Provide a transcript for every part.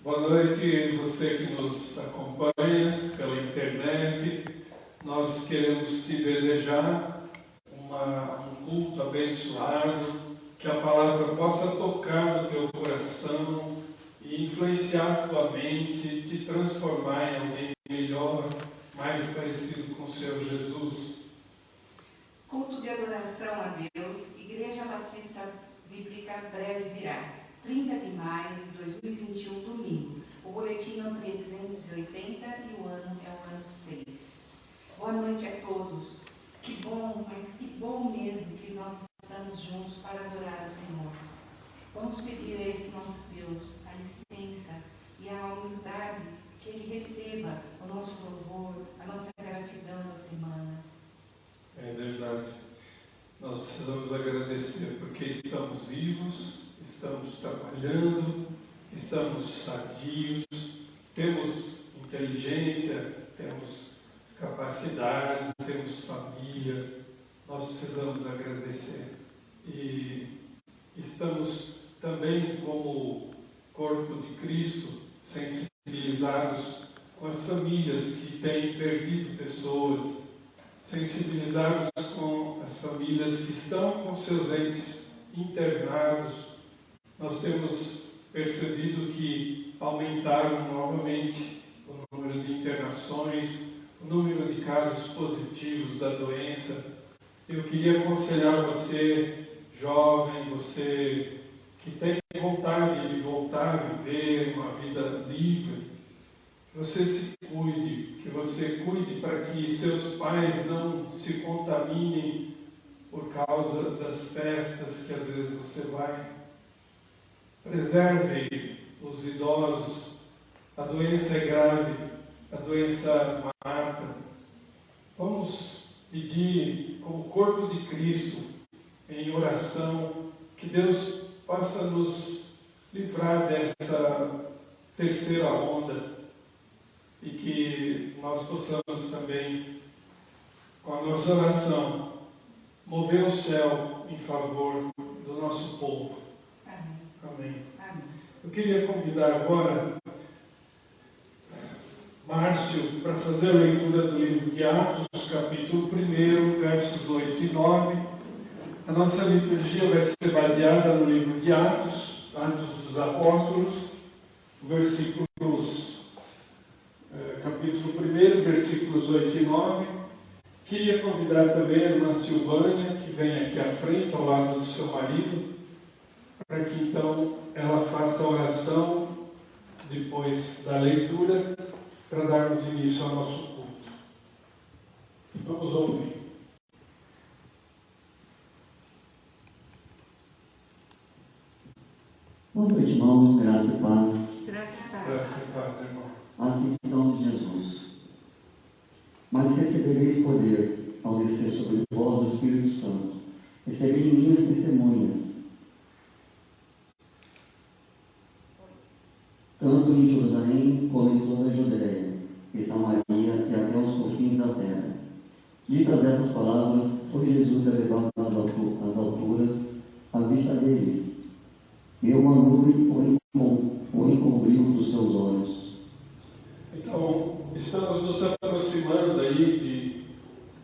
Boa noite, você que nos acompanha pela internet. Nós queremos te desejar um culto abençoado, que a palavra possa tocar no teu coração e influenciar tua mente, te transformar em alguém melhor, mais parecido com o Senhor Jesus. Culto de adoração a Deus, Igreja Batista Bíblica breve virá. 30 de maio de 2021, domingo. O boletim é o 380 e o ano é o ano 6. Boa noite a todos. Que bom, mas que bom mesmo que nós estamos juntos para adorar o Senhor. Vamos pedir a esse nosso Deus a licença e a humildade que Ele receba o nosso louvor, a nossa gratidão da semana. É verdade. Nós precisamos agradecer porque estamos vivos, estamos trabalhando, estamos sadios, temos inteligência, temos capacidade, temos família. Nós precisamos agradecer. E estamos também, como corpo de Cristo, sensibilizados com as famílias que têm perdido pessoas, sensibilizados com as famílias que estão com seus entes internados. Nós temos percebido que aumentaram novamente o número de internações, o número de casos positivos da doença. Eu queria aconselhar você, jovem, você que tem vontade de voltar a viver uma vida livre, que você se cuide, que você cuide para que seus pais não se contaminem por causa das festas que às vezes você vai. Preserve os idosos. A doença é grave, a doença mata. Vamos pedir, como corpo de Cristo, em oração, que Deus possa nos livrar dessa terceira onda e que nós possamos também, com a nossa oração, mover o céu em favor do nosso povo. Amém. Amém. Amém. Eu queria convidar agora Márcio para fazer a leitura do livro de Atos, capítulo 1, versos 8 e 9. A nossa liturgia vai ser baseada no livro de Atos, Atos dos Apóstolos, capítulo 1, versículos 8 e 9. Queria convidar também a irmã Silvânia, que vem aqui à frente, ao lado do seu marido, para que então ela faça a oração depois da leitura, para darmos início ao nosso culto. Vamos ouvir. Boa noite, irmãos, graça e paz. Graça e paz. Graça e paz, irmão. A ascensão de Jesus. Mas recebereis poder ao descer sobre vós o Espírito Santo. Recebei minhas testemunhas, tanto em Jerusalém como em toda a Judéia, e Samaria e até os confins da terra. Ditas essas palavras, foi Jesus elevado às alturas, à vista deles, e uma nuvem o encobriu dos seus olhos. Então, estamos nos aproximando aí de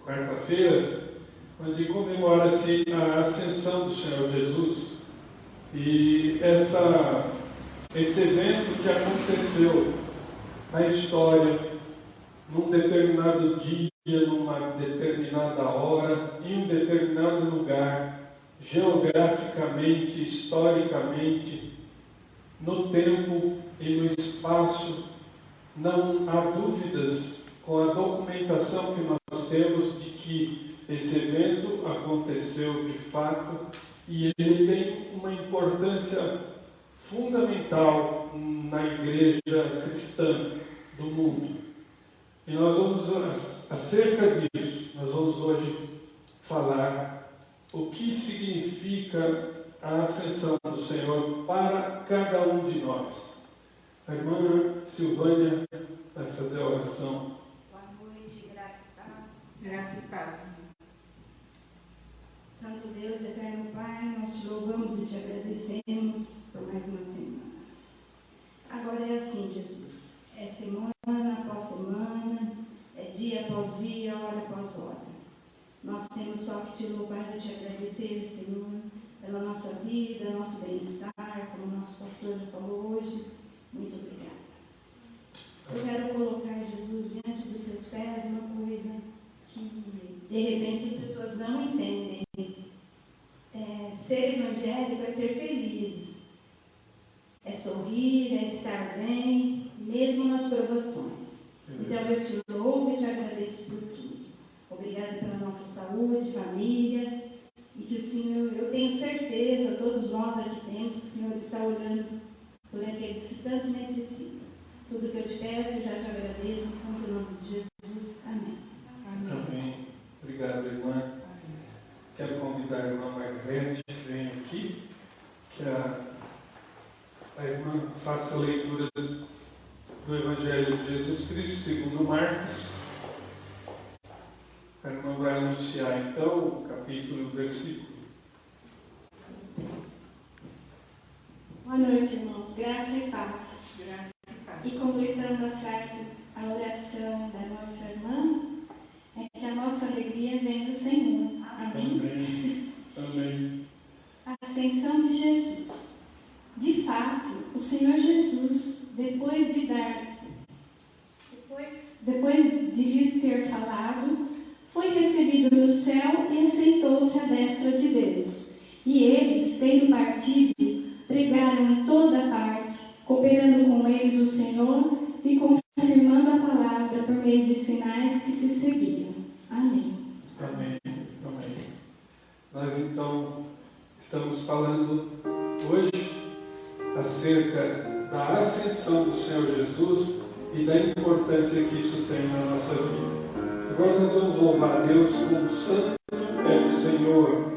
quarta-feira, onde comemora-se a ascensão do Senhor Jesus. E esse evento que aconteceu na história, num determinado dia, numa determinada hora, em um determinado lugar, geograficamente, historicamente, no tempo e no espaço, não há dúvidas com a documentação que nós temos de que esse evento aconteceu de fato e ele tem uma importância fundamental na igreja cristã do mundo. E nós vamos, acerca disso, nós vamos hoje falar o que significa a ascensão do Senhor para cada um de nós. A irmã Silvânia vai fazer a oração. Boa noite, graça e paz. Graça e paz. Santo Deus, eterno Pai, nós te louvamos e te agradecemos por mais uma semana. Agora é assim, após dia, hora após hora. Nós temos só que te louvar e te agradecer, Senhor, pela nossa vida, nosso bem-estar, como o nosso pastor já falou hoje. Muito obrigada. Eu quero colocar Jesus diante dos seus pés uma coisa que, de repente, as pessoas não entendem. Ser evangélico é ser feliz, é sorrir, é estar bem, mesmo nas provações. Então eu te louvo e te agradeço por tudo. Obrigada pela nossa saúde, família, e que o Senhor, eu tenho certeza, todos nós aqui temos, que o Senhor está olhando por aqueles que tanto necessitam. Tudo que eu te peço, eu já te agradeço, no santo nome de Jesus. Amém. Amém. Obrigado, irmã. Quero convidar a irmã Margarete que vem aqui, que a irmã faça a leitura do Evangelho de Jesus Cristo, segundo Marcos. A irmã vai anunciar, então, o capítulo e o versículo. Boa noite, irmãos. Graça e paz. Graças a Deus. E completando a frase, a oração da nossa irmã, é que a nossa alegria vem do Senhor. Amém? Amém. Amém. A ascensão de Jesus. De fato, o Senhor Jesus, depois de lhes ter falado, foi recebido no céu e assentou-se à destra de Deus. E eles, tendo partido, pregaram em toda parte, cooperando com eles o Senhor e confirmando a palavra por meio de sinais que se seguiam. Amém. Amém. Amém. Nós, então, estamos falando hoje acerca da ascensão do Senhor Jesus e da importância que isso tem na nossa vida. Agora nós vamos louvar a Deus com o santo é o Senhor.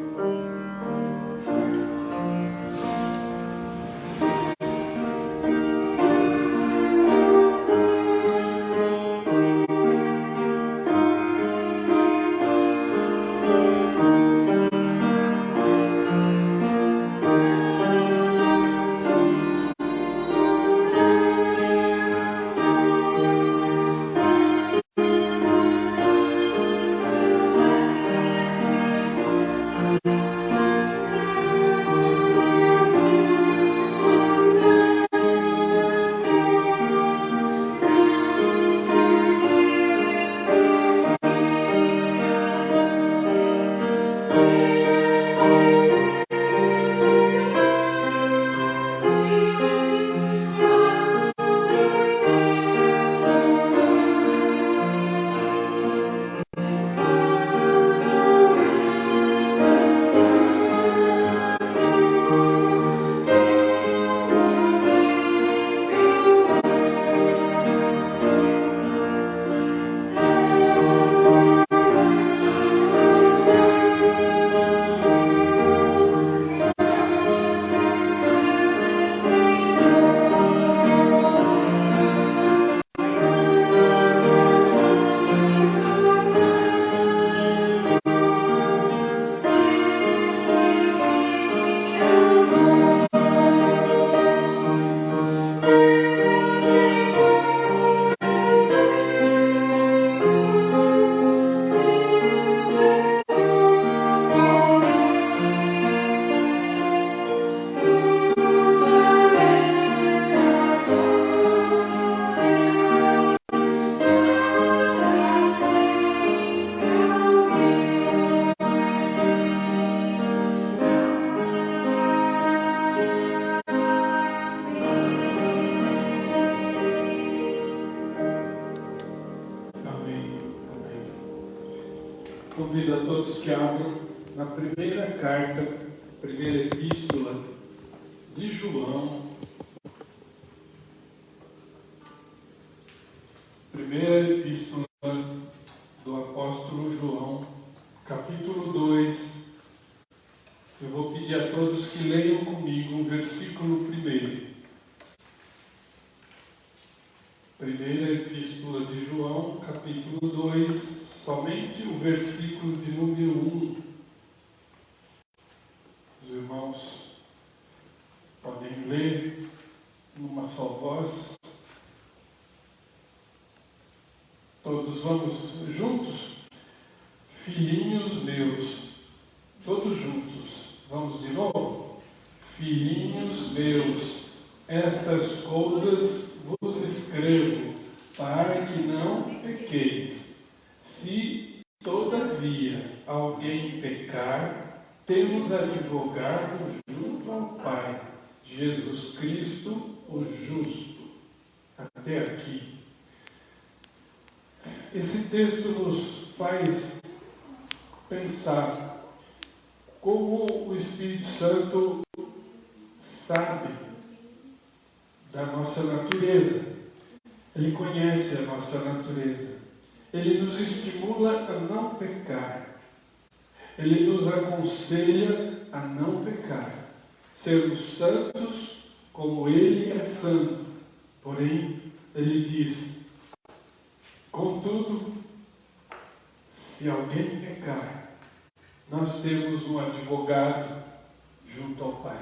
Convido a todos que abram na primeira carta, primeira epístola de João. Primeira epístola do apóstolo João, capítulo 2. Eu vou pedir a todos que leiam comigo o versículo 1. Primeira epístola de João, capítulo 2. Somente o versículo de número 1. Os irmãos podem ler numa só voz. Todos vamos juntos? Filhinhos meus, todos juntos. Vamos de novo? Filhinhos meus, estas coisas vos escrevo, para que não pequeis. Se, todavia, alguém pecar, temos advogado junto ao Pai, Jesus Cristo, o justo. Até aqui. Esse texto nos faz pensar como o Espírito Santo sabe da nossa natureza. Ele conhece a nossa natureza. Ele nos estimula a não pecar. Ele nos aconselha a não pecar. Sermos santos como Ele é santo. Porém, Ele diz: contudo, se alguém pecar, nós temos um advogado junto ao Pai,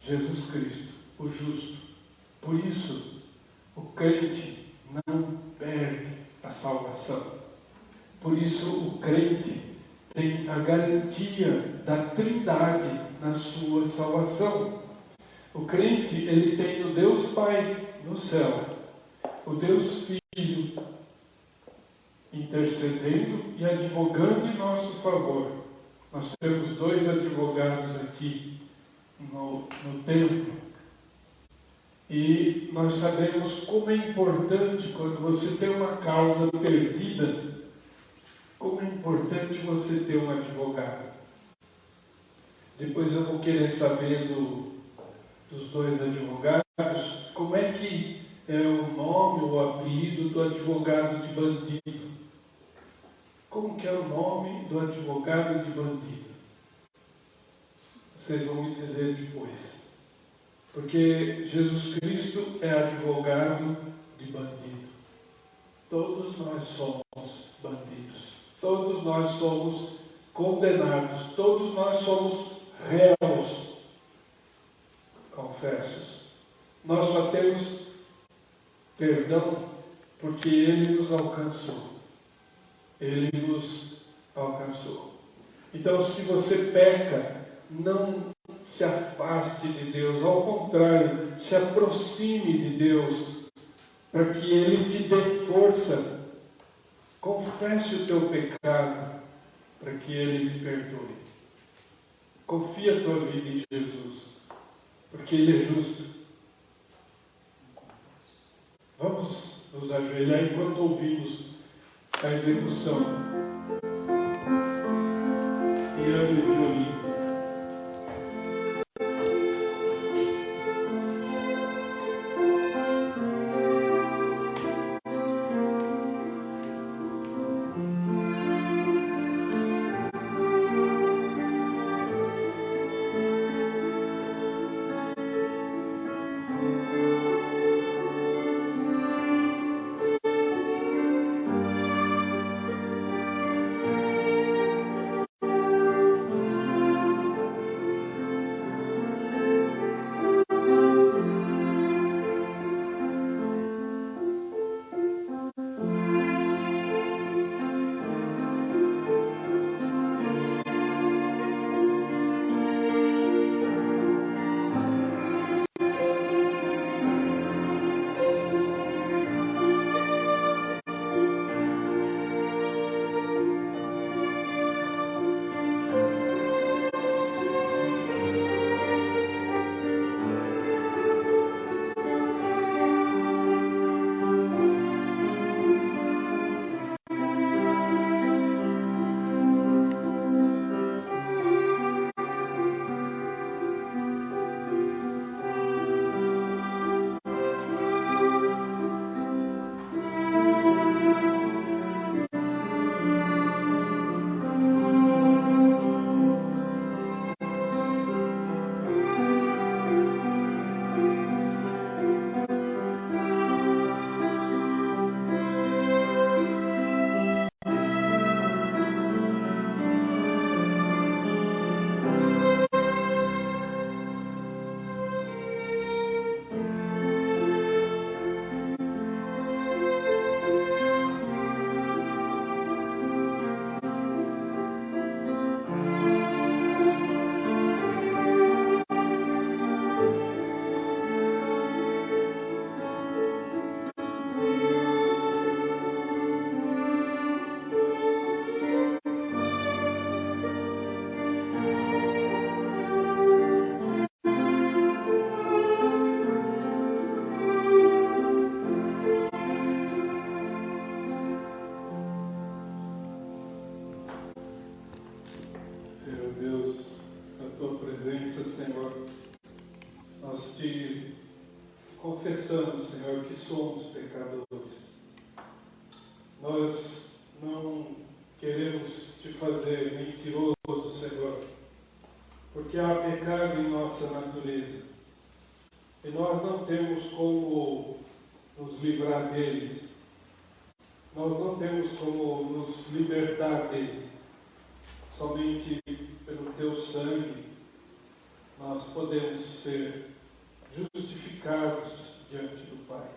Jesus Cristo, o justo. Por isso, o crente não perde a salvação. Por isso, o crente tem a garantia da Trindade na sua salvação. O crente, ele tem o Deus Pai no céu, o Deus Filho intercedendo e advogando em nosso favor. Nós temos dois advogados aqui no templo. E nós sabemos como é importante, quando você tem uma causa perdida, como é importante você ter um advogado. Depois eu vou querer saber dos dois advogados, como é que é o nome ou o apelido do advogado de bandido. Como que é o nome do advogado de bandido? Vocês vão me dizer depois. Porque Jesus Cristo é advogado de bandido. Todos nós somos bandidos. Todos nós somos condenados. Todos nós somos réus, confessos. Nós só temos perdão porque Ele nos alcançou. Ele nos alcançou. Então, se você peca, não se afaste de Deus. Ao contrário, se aproxime de Deus, para que Ele te dê força. Confesse o teu pecado, para que Ele te perdoe. Confia a tua vida em Jesus, porque Ele é justo. Vamos nos ajoelhar enquanto ouvimos a execução. Piano e violino. presença, Senhor, nós te confessamos, Senhor, que somos pecadores. Nós não queremos te fazer mentiroso, Senhor, porque há pecado em nossa natureza. E nós não temos como nos livrar deles. Nós não temos como nos libertar dele. Somente pelo teu sangue nós podemos ser justificados diante do Pai.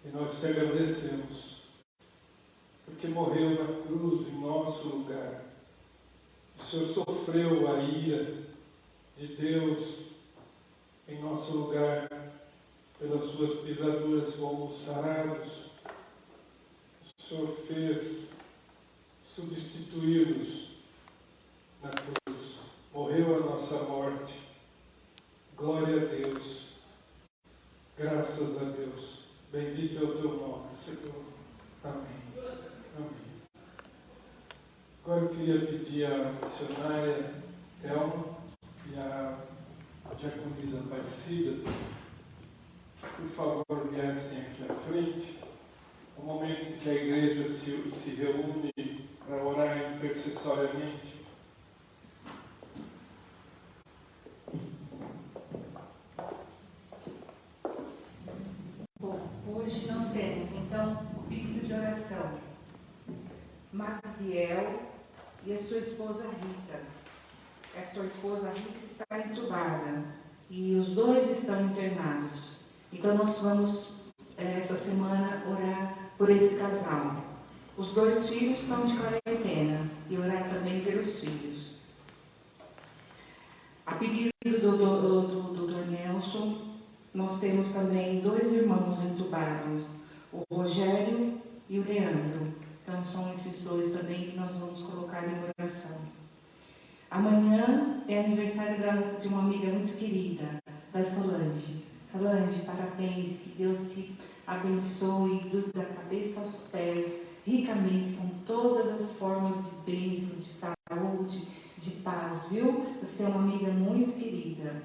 E nós te agradecemos, porque morreu na cruz em nosso lugar. O Senhor sofreu a ira de Deus em nosso lugar, pelas suas pisaduras fomos sarados. O Senhor fez substituir-nos na cruz. Morreu a nossa morte. Glória a Deus. Graças a Deus. Bendito é o teu nome, Senhor. Amém. Amém. Agora eu queria pedir à missionária Thelma e à diaconisa Aparecida que, por favor, viessem aqui à frente. O momento em que a igreja se reúne para orar intercessoriamente. Bom, hoje nós temos, então, o pedido de oração. Magdiel e a sua esposa Rita. A sua esposa Rita está entubada e os dois estão internados. Então nós vamos, essa semana, orar por esse casal. Os dois filhos estão de quarentena e orar também pelos filhos. A pedido do Dr. Nelson, nós temos também dois irmãos entubados, o Rogério e o Leandro. Então são esses dois também que nós vamos colocar em oração. Amanhã é aniversário de uma amiga muito querida, da Solange. Solange, parabéns, que Deus te abençoe da cabeça aos pés, ricamente, com todas as formas de bênçãos, de saúde, de paz, viu? Você é uma amiga muito querida.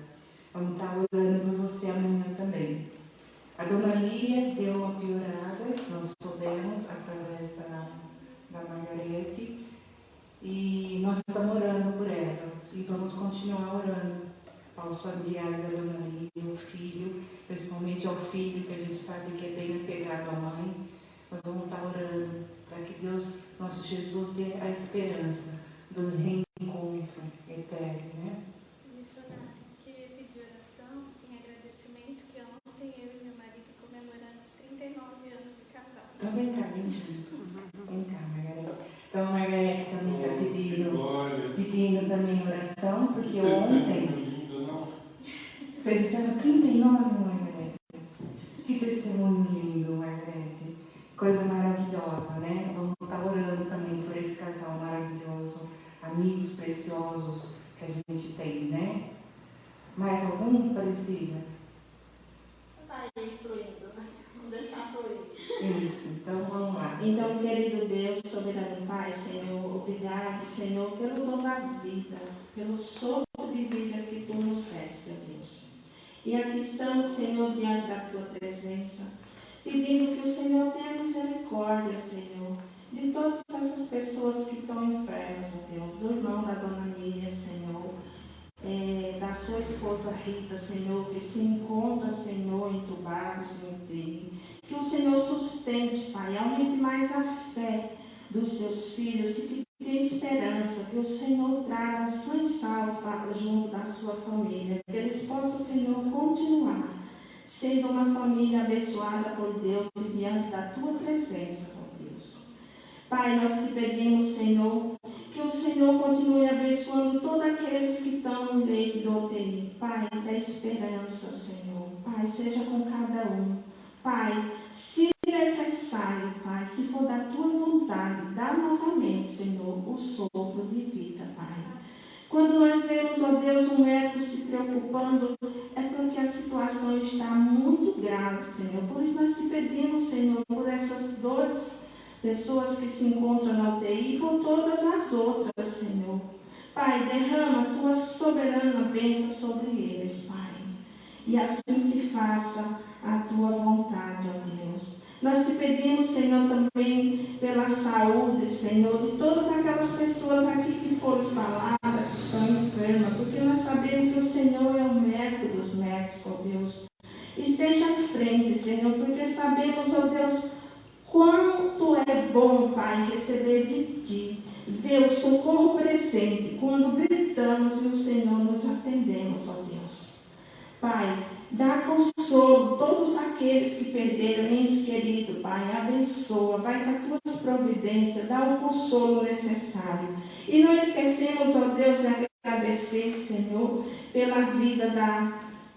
Vamos estar orando por você amanhã também. A dona Lília deu uma piorada, nós soubemos, através da Margarete, e nós estamos orando por ela. E vamos continuar orando aos familiares da dona Lília, o filho, principalmente ao filho, que a gente sabe que é bem apegado à mãe. Nós vamos estar orando para que Deus, nosso Jesus, dê a esperança do reencontro eterno, né? Missionário, queria pedir oração em agradecimento que ontem eu e meu marido comemoramos 39 anos de casal. Então vem cá, vem junto. Vem cá, Margarete. Então a Margarete também está pedindo também oração, porque ontem... Vocês disseram 39, Margarete. Que testemunho lindo, Margarete. Coisa maravilhosa, né? Vamos estar orando também por esse casal maravilhoso, amigos preciosos que a gente tem, né? Mais algum, Aparecida? Vai fluindo, né? Vamos deixar fluir. Isso, então vamos lá. Então, querido Deus, soberano Pai, Senhor, obrigado, Senhor, pelo dom da vida, pelo sopro de vida que Tu nos deste, Deus. E aqui estamos, Senhor, diante da Tua presença, pedindo que o Senhor tenha misericórdia, Senhor, de todas essas pessoas que estão enfermas, Deus, do irmão da dona Nília, Senhor, da sua esposa Rita, Senhor, que se encontra, Senhor, entubados no UTI. Que o Senhor sustente, Pai, aumente mais a fé dos seus filhos e que tenha esperança, que o Senhor traga sã e salvo junto da sua família, que eles possam, Senhor, continuar sendo uma família abençoada por Deus e diante da Tua presença, ó Deus. Pai, nós te pedimos, Senhor, que o Senhor continue abençoando todos aqueles que estão no leito do UTI. Pai, dá esperança, Senhor. Pai, seja com cada um. Pai, se necessário, Pai, se for da Tua vontade, dá novamente, Senhor, o sopro de vida, Pai. Quando nós vemos, ó Deus, um médico se preocupando, é porque a situação está muito grave, Senhor. Por isso nós te pedimos, Senhor, por essas 2 pessoas que se encontram na UTI e por todas as outras, Senhor. Pai, derrama a tua soberana bênção sobre eles, Pai. E assim se faça a tua vontade, ó Deus. Nós te pedimos, Senhor, também pela saúde, Senhor, de todas aquelas pessoas aqui que foram faladas, que estão enfermas, porque nós sabemos que o Senhor é o médico dos médicos, ó Deus. Esteja à frente, Senhor, porque sabemos, ó Deus, quanto é bom, Pai, receber de Ti, ver o socorro presente, quando gritamos e o Senhor nos atendemos, ó Deus. Pai, dá consolo a todos aqueles que perderam ente querido, Pai, abençoa, vai com as tuas providências, dá o consolo necessário. E não esquecemos, ó Deus, de agradecer, Senhor, pela vida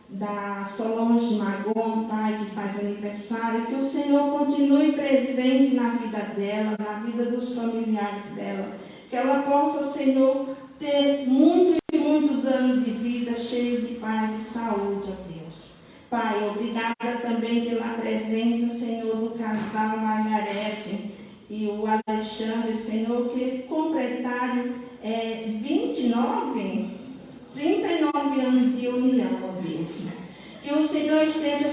da Solange Magon, Pai, que faz aniversário, que o Senhor continue presente na vida dela, na vida dos familiares dela, que ela possa, Senhor, ter muitos e muitos anos de vida cheio de paz e saúde, ó Deus. Pai, obrigada também pela presença, Senhor, do casal Margarete e o Alexandre, Senhor, que completaram 39 anos de união, ó Deus. Que o Senhor esteja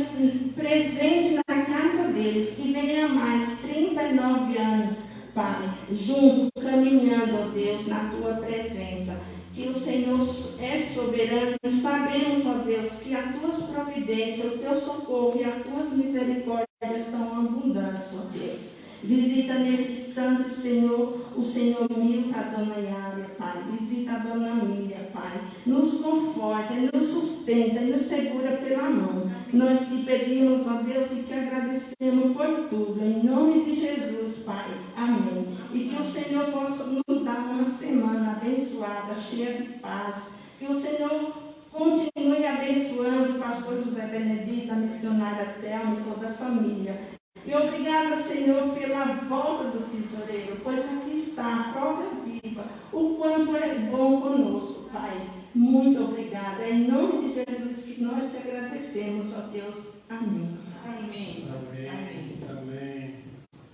presente na casa deles, que venha mais 39 anos, Pai, junto, caminhando, ó Deus, na tua presença. Que o Senhor é soberano. Sabemos, ó Deus, que as tuas providências, o teu socorro e as tuas misericórdias são abundantes, ó Deus. Visita nesse instante, Senhor, o Senhor Milka, a dona Yária, Pai. Visita a dona Miriam, Pai. Nos conforta, nos sustenta e nos segura pela mão. Nós te pedimos, ó Deus, e te agradecemos por tudo. Em nome de Jesus, Pai. Amém. E que o Senhor possa nos dar uma semana abençoada, cheia de paz. Que o Senhor continue abençoando o pastor José Benedito, a missionária Thelma e toda a família. E obrigada, Senhor, pela volta do tesoureiro, pois aqui está a prova viva, o quanto és bom conosco, Pai. Muito obrigada. É em nome de Jesus que nós te agradecemos, ó Deus. Amém. Amém. Amém. Amém.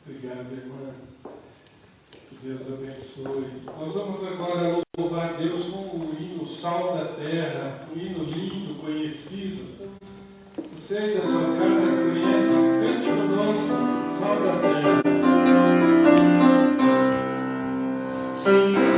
Obrigado, irmã. Que Deus abençoe. Nós vamos agora louvar Deus com o hino Sal da Terra, um hino lindo, conhecido. Você aí da sua casa conhece, cante o nosso Sal da Terra. Jesus.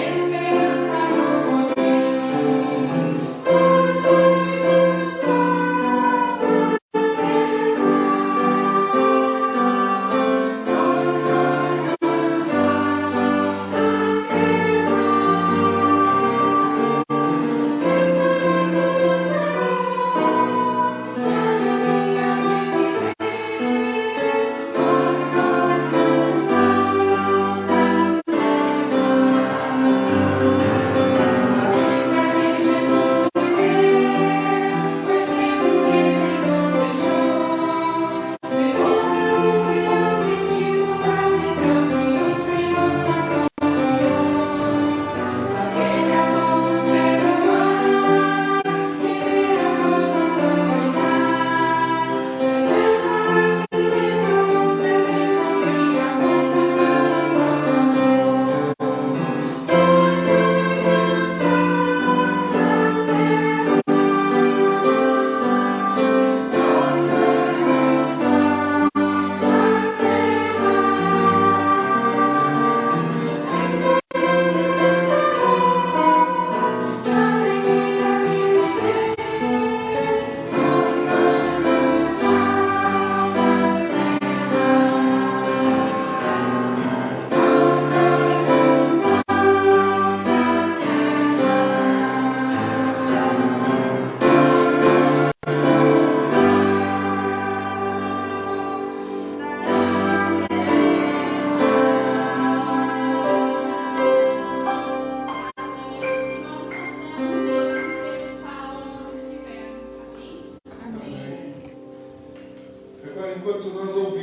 Esperança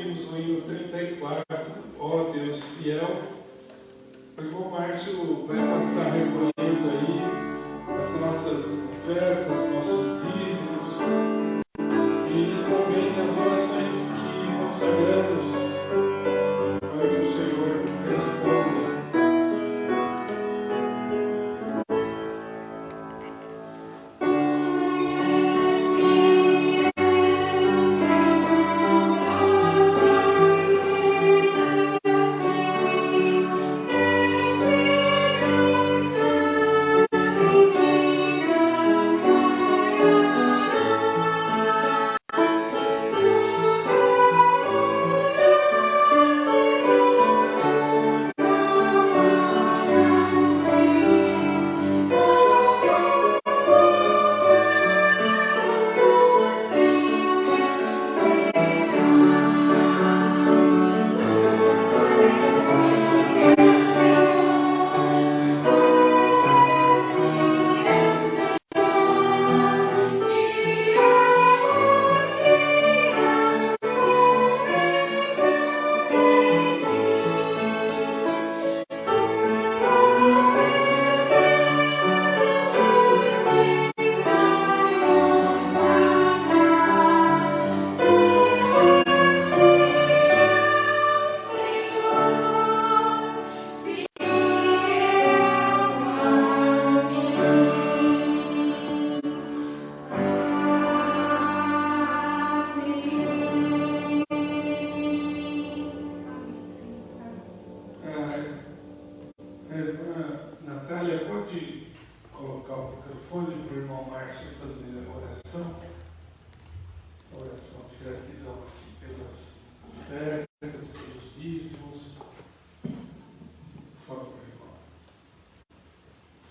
ouvimos o hino 34, ó Deus fiel. O irmão Márcio vai passar recolhendo aí as nossas ofertas, nossos dízimos e também as orações que consagramos para que o Senhor responda.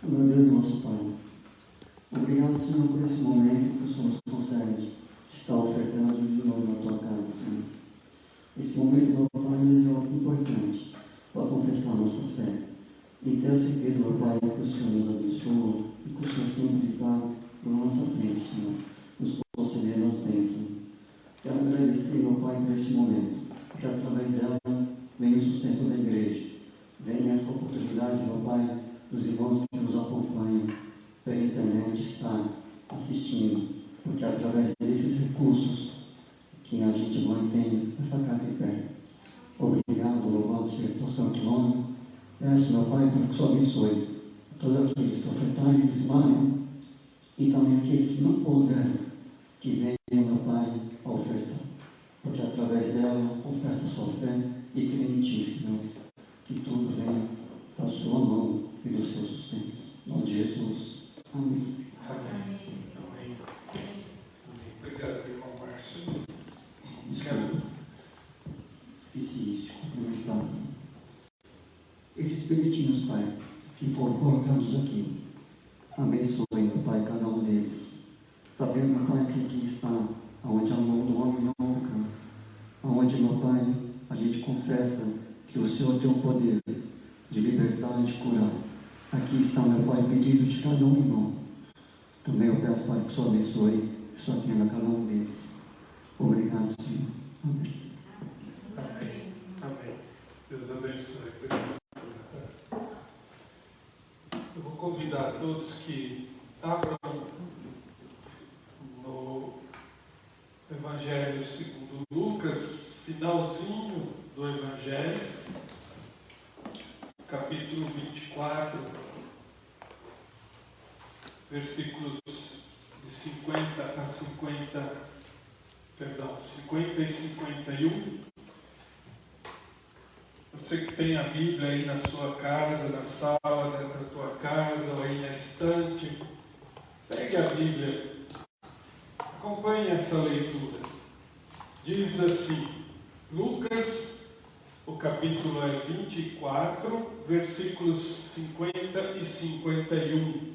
Meu Deus e nosso Pai, obrigado, Senhor, por esse momento que o Senhor nos concede de estar ofertando os irmãos na Tua casa, Senhor. Esse momento, meu Pai, é algo importante para confessar a nossa fé e ter a certeza, meu Pai, que o Senhor nos abençoa e que o Senhor sempre está por nossa frente, Senhor, nos concedendo as bênçãos. Quero agradecer, meu Pai, por esse momento, porque através dela vem o sustento da igreja, vem essa oportunidade, meu Pai, dos irmãos que nos acompanham pela internet estar assistindo, porque através desses recursos que a gente mantém essa casa em pé. Obrigado, louvado seja o teu santo nome. Peço, meu Pai, para que o Senhor abençoe todos aqueles que ofertaram e dizimaram e também aqueles que não puderam, que venham, meu Pai, a ofertar, porque através dela oferta a sua fé e crê em Ti, Senhor, que tudo venha da sua mão e do seu sustento. Em nome de Jesus. Amém. Amém. Amém. Obrigado, irmão Márcio. Desculpa. Esqueci de cumprimentar. Esses bilhetinhos, Pai, que foram colocados aqui, abençoe, meu Pai, cada um deles. Sabendo, meu Pai, que aqui está onde a mão do homem não alcança. Onde, meu Pai, a gente confessa que o Senhor tem o poder de libertar e de curar. Aqui está, meu Pai, pedido de cada um irmão. Também eu peço, Pai, que o Senhor abençoe e só atenda cada um deles. Obrigado, Senhor. Amém. Amém. Amém. Deus abençoe. Eu vou convidar todos que abram no Evangelho segundo Lucas, finalzinho do Evangelho, capítulo 24, versículos de 50 e 51. Você que tem a Bíblia aí na sua casa, na sala da tua casa, ou aí na estante, pegue a Bíblia, acompanhe essa leitura. Diz assim, Lucas, o capítulo é 24, versículos 50 e 51.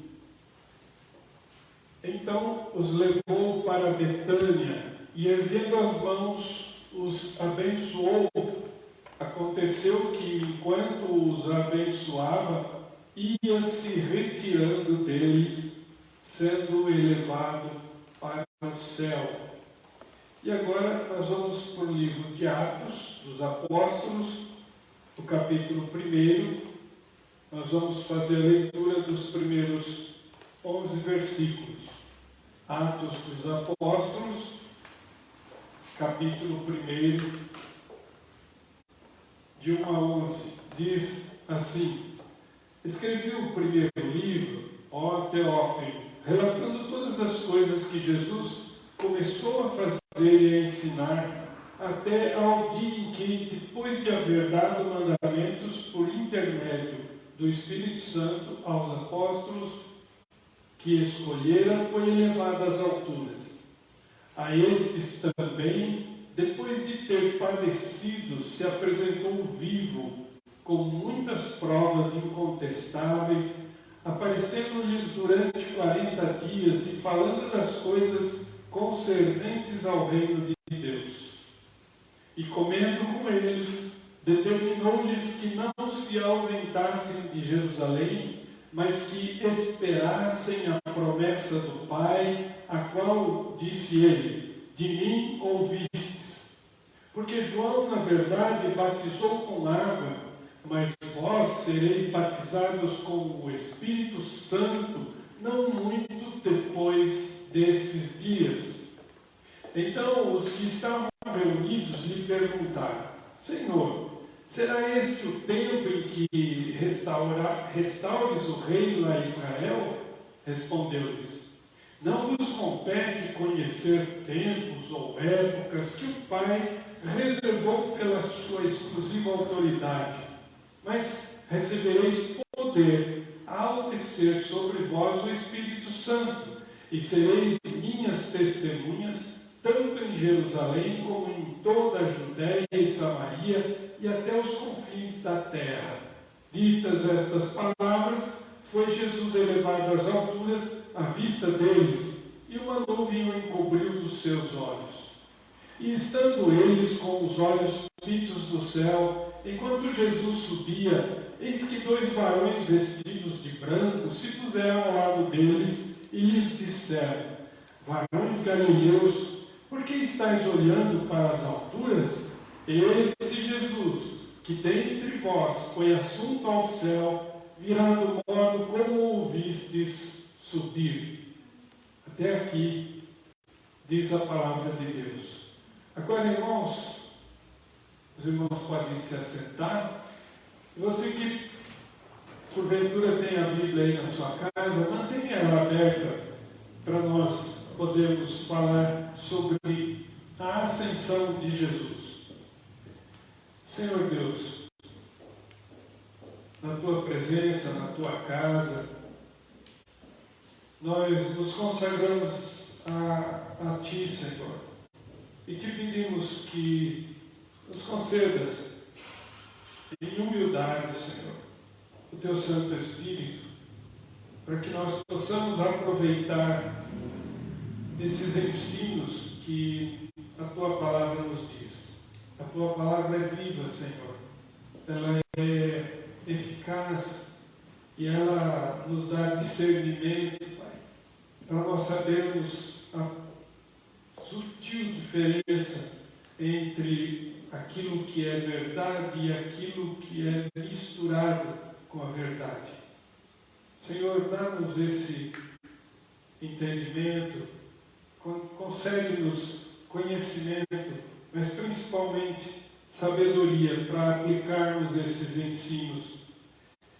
Então os levou para Betânia e, erguendo as mãos, os abençoou. Aconteceu que, enquanto os abençoava, ia se retirando deles, sendo elevado para o céu. E agora nós vamos para o livro de Atos dos Apóstolos, o capítulo 1. Nós vamos fazer a leitura dos primeiros 11 versículos. Atos dos Apóstolos, capítulo 1, de 1 a 11. Diz assim: escrevi o primeiro livro, ó Teófilo, relatando todas as coisas que Jesus começou a fazer e a ensinar, até ao dia em que, depois de haver dado mandamentos por intermédio do Espírito Santo aos apóstolos que escolhera, foi elevado às alturas. A estes também, depois de ter padecido, se apresentou vivo, com muitas provas incontestáveis, aparecendo-lhes durante 40 dias e falando das coisas concernentes ao reino de Deus. E comendo com eles, determinou-lhes que não se ausentassem de Jerusalém, mas que esperassem a promessa do Pai, a qual disse ele: de mim ouvistes. Porque João, na verdade, batizou com água, mas vós sereis batizados com o Espírito Santo, não muito depois desses dias. Então os que estavam reunidos lhe perguntaram: Senhor, será este o tempo em que restaures o reino a Israel? Respondeu-lhes: não vos compete conhecer tempos ou épocas que o Pai reservou pela sua exclusiva autoridade, mas recebereis poder ao descer sobre vós o Espírito Santo, e sereis minhas testemunhas, tanto em Jerusalém como em toda a Judéia e Samaria e até os confins da terra. Ditas estas palavras, foi Jesus elevado às alturas à vista deles, e uma nuvem o encobriu dos seus olhos. E estando eles com os olhos fitos no céu, enquanto Jesus subia, eis que 2 varões vestidos de branco se puseram ao lado deles e lhes disseram: varões galileus, por que estáis olhando para as alturas? Esse Jesus, que dentre vós foi assunto ao céu, virá do modo como o vistes subir. Até aqui diz a palavra de Deus. Agora, irmãos, os irmãos podem se assentar. Você que porventura tem a Bíblia aí na sua casa, mantenha ela aberta para nós podermos falar sobre a ascensão de Jesus. Senhor Deus, na Tua presença, na Tua casa, nós nos consagramos a Ti, Senhor, e Te pedimos que nos concedas, em humildade, Senhor, o Teu Santo Espírito, para que nós possamos aproveitar esses ensinos que a Tua Palavra nos diz. A Tua Palavra é viva, Senhor. Ela é eficaz e ela nos dá discernimento, Pai, para nós sabermos a sutil diferença entre aquilo que é verdade e aquilo que é misturado com a verdade. Senhor, dá-nos esse entendimento, concede-nos conhecimento, mas principalmente sabedoria para aplicarmos esses ensinos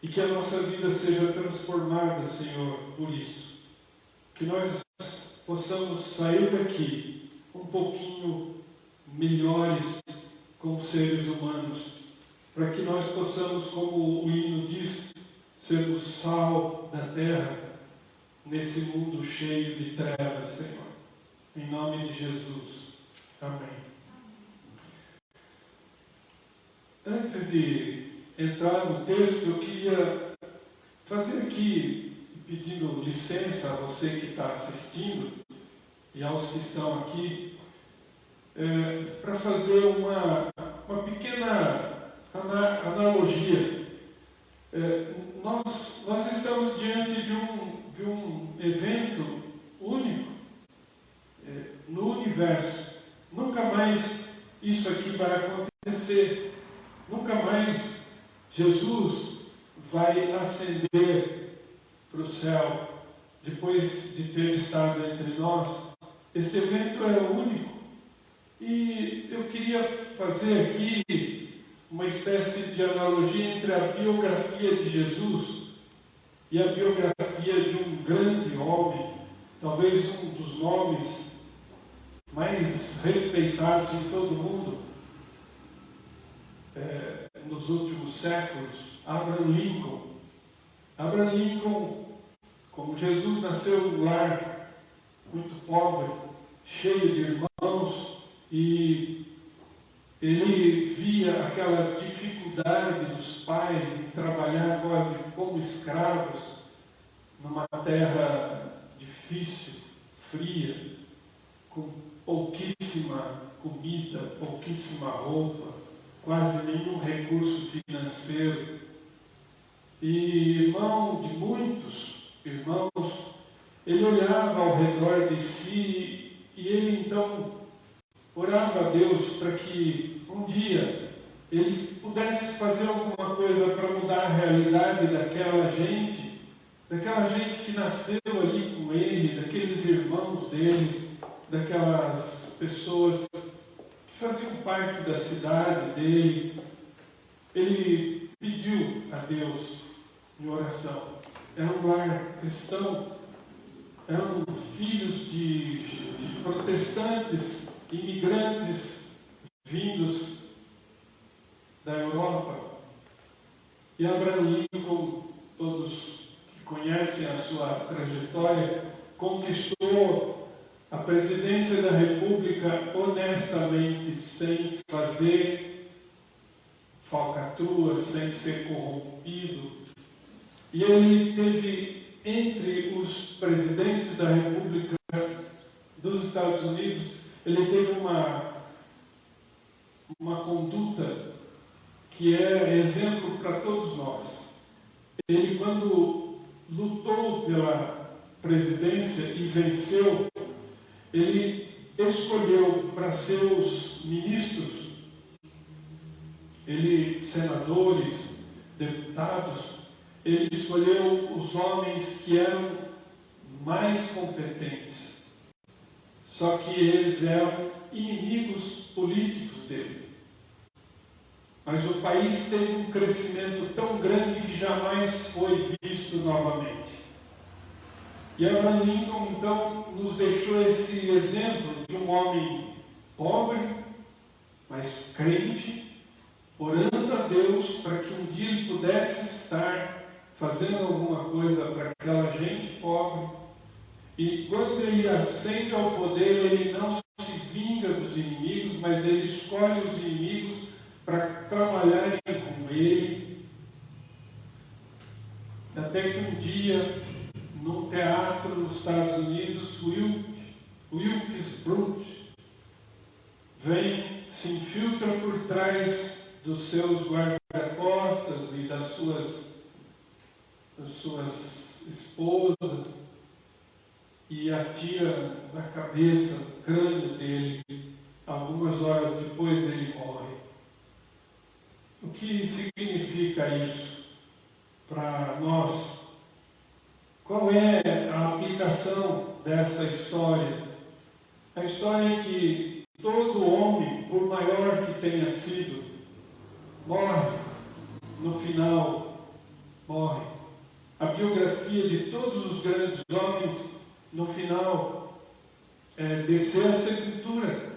e que a nossa vida seja transformada, Senhor, por isso. Que nós possamos sair daqui um pouquinho melhores como seres humanos, para que nós possamos, como o hino diz, sermos sal da terra nesse mundo cheio de trevas, Senhor. Em nome de Jesus. Amém. Antes de entrar no texto, eu queria fazer aqui, pedindo licença a você que está assistindo e aos que estão aqui, para fazer uma pequena analogia. Nós estamos diante de um evento único no universo. Jesus vai ascender para o céu depois de ter estado entre nós. Este evento é único. E eu queria fazer aqui uma espécie de analogia entre a biografia de Jesus e a biografia de um grande homem, talvez um dos nomes mais respeitados em todo o mundo nos últimos séculos, Abraham Lincoln. Abraham Lincoln, como Jesus, nasceu num lar muito pobre, cheio de irmãos, e ele via aquela dificuldade dos pais em trabalhar quase como escravos numa terra difícil, fria, com pouquíssima comida, pouquíssima roupa, quase nenhum recurso financeiro. E irmão de muitos irmãos, ele olhava ao redor de si e ele então orava a Deus para que um dia ele pudesse fazer alguma coisa para mudar a realidade daquela gente que nasceu ali com ele, daqueles irmãos dele, daquelas pessoas que faziam parte da cidade dele. Ele pediu a Deus em oração. Era um lar cristão, eram filhos de protestantes, imigrantes vindos da Europa. E Abraham Lincoln, todos que conhecem a sua trajetória, conquistou a presidência da República honestamente, sem fazer falcatrua, sem ser corrompido. E ele teve, entre os presidentes da República dos Estados Unidos, ele teve uma conduta que é exemplo para todos nós. Ele, quando lutou pela presidência e venceu, ele escolheu para seus ministros, senadores, deputados, ele escolheu os homens que eram mais competentes. Só que eles eram inimigos políticos dele. Mas o país teve um crescimento tão grande que jamais foi visto novamente. E Abraham Lincoln, então, nos deixou esse exemplo de um homem pobre, mas crente, orando a Deus para que um dia ele pudesse estar fazendo alguma coisa para aquela gente pobre. E quando ele ascende ao poder, ele não se vinga dos inimigos, mas ele escolhe os inimigos para trabalharem com ele. Até que um dia, num teatro nos Estados Unidos, Wilkes vem, se infiltra por trás dos seus guarda-costas e das suas esposas, e atira na cabeça, no crânio dele. Algumas horas depois ele morre. O que significa isso para nós? Qual é a aplicação dessa história? A história é que todo homem, por maior que tenha sido, morre. No final, morre. A biografia de todos os grandes homens, no final, descer à sepultura.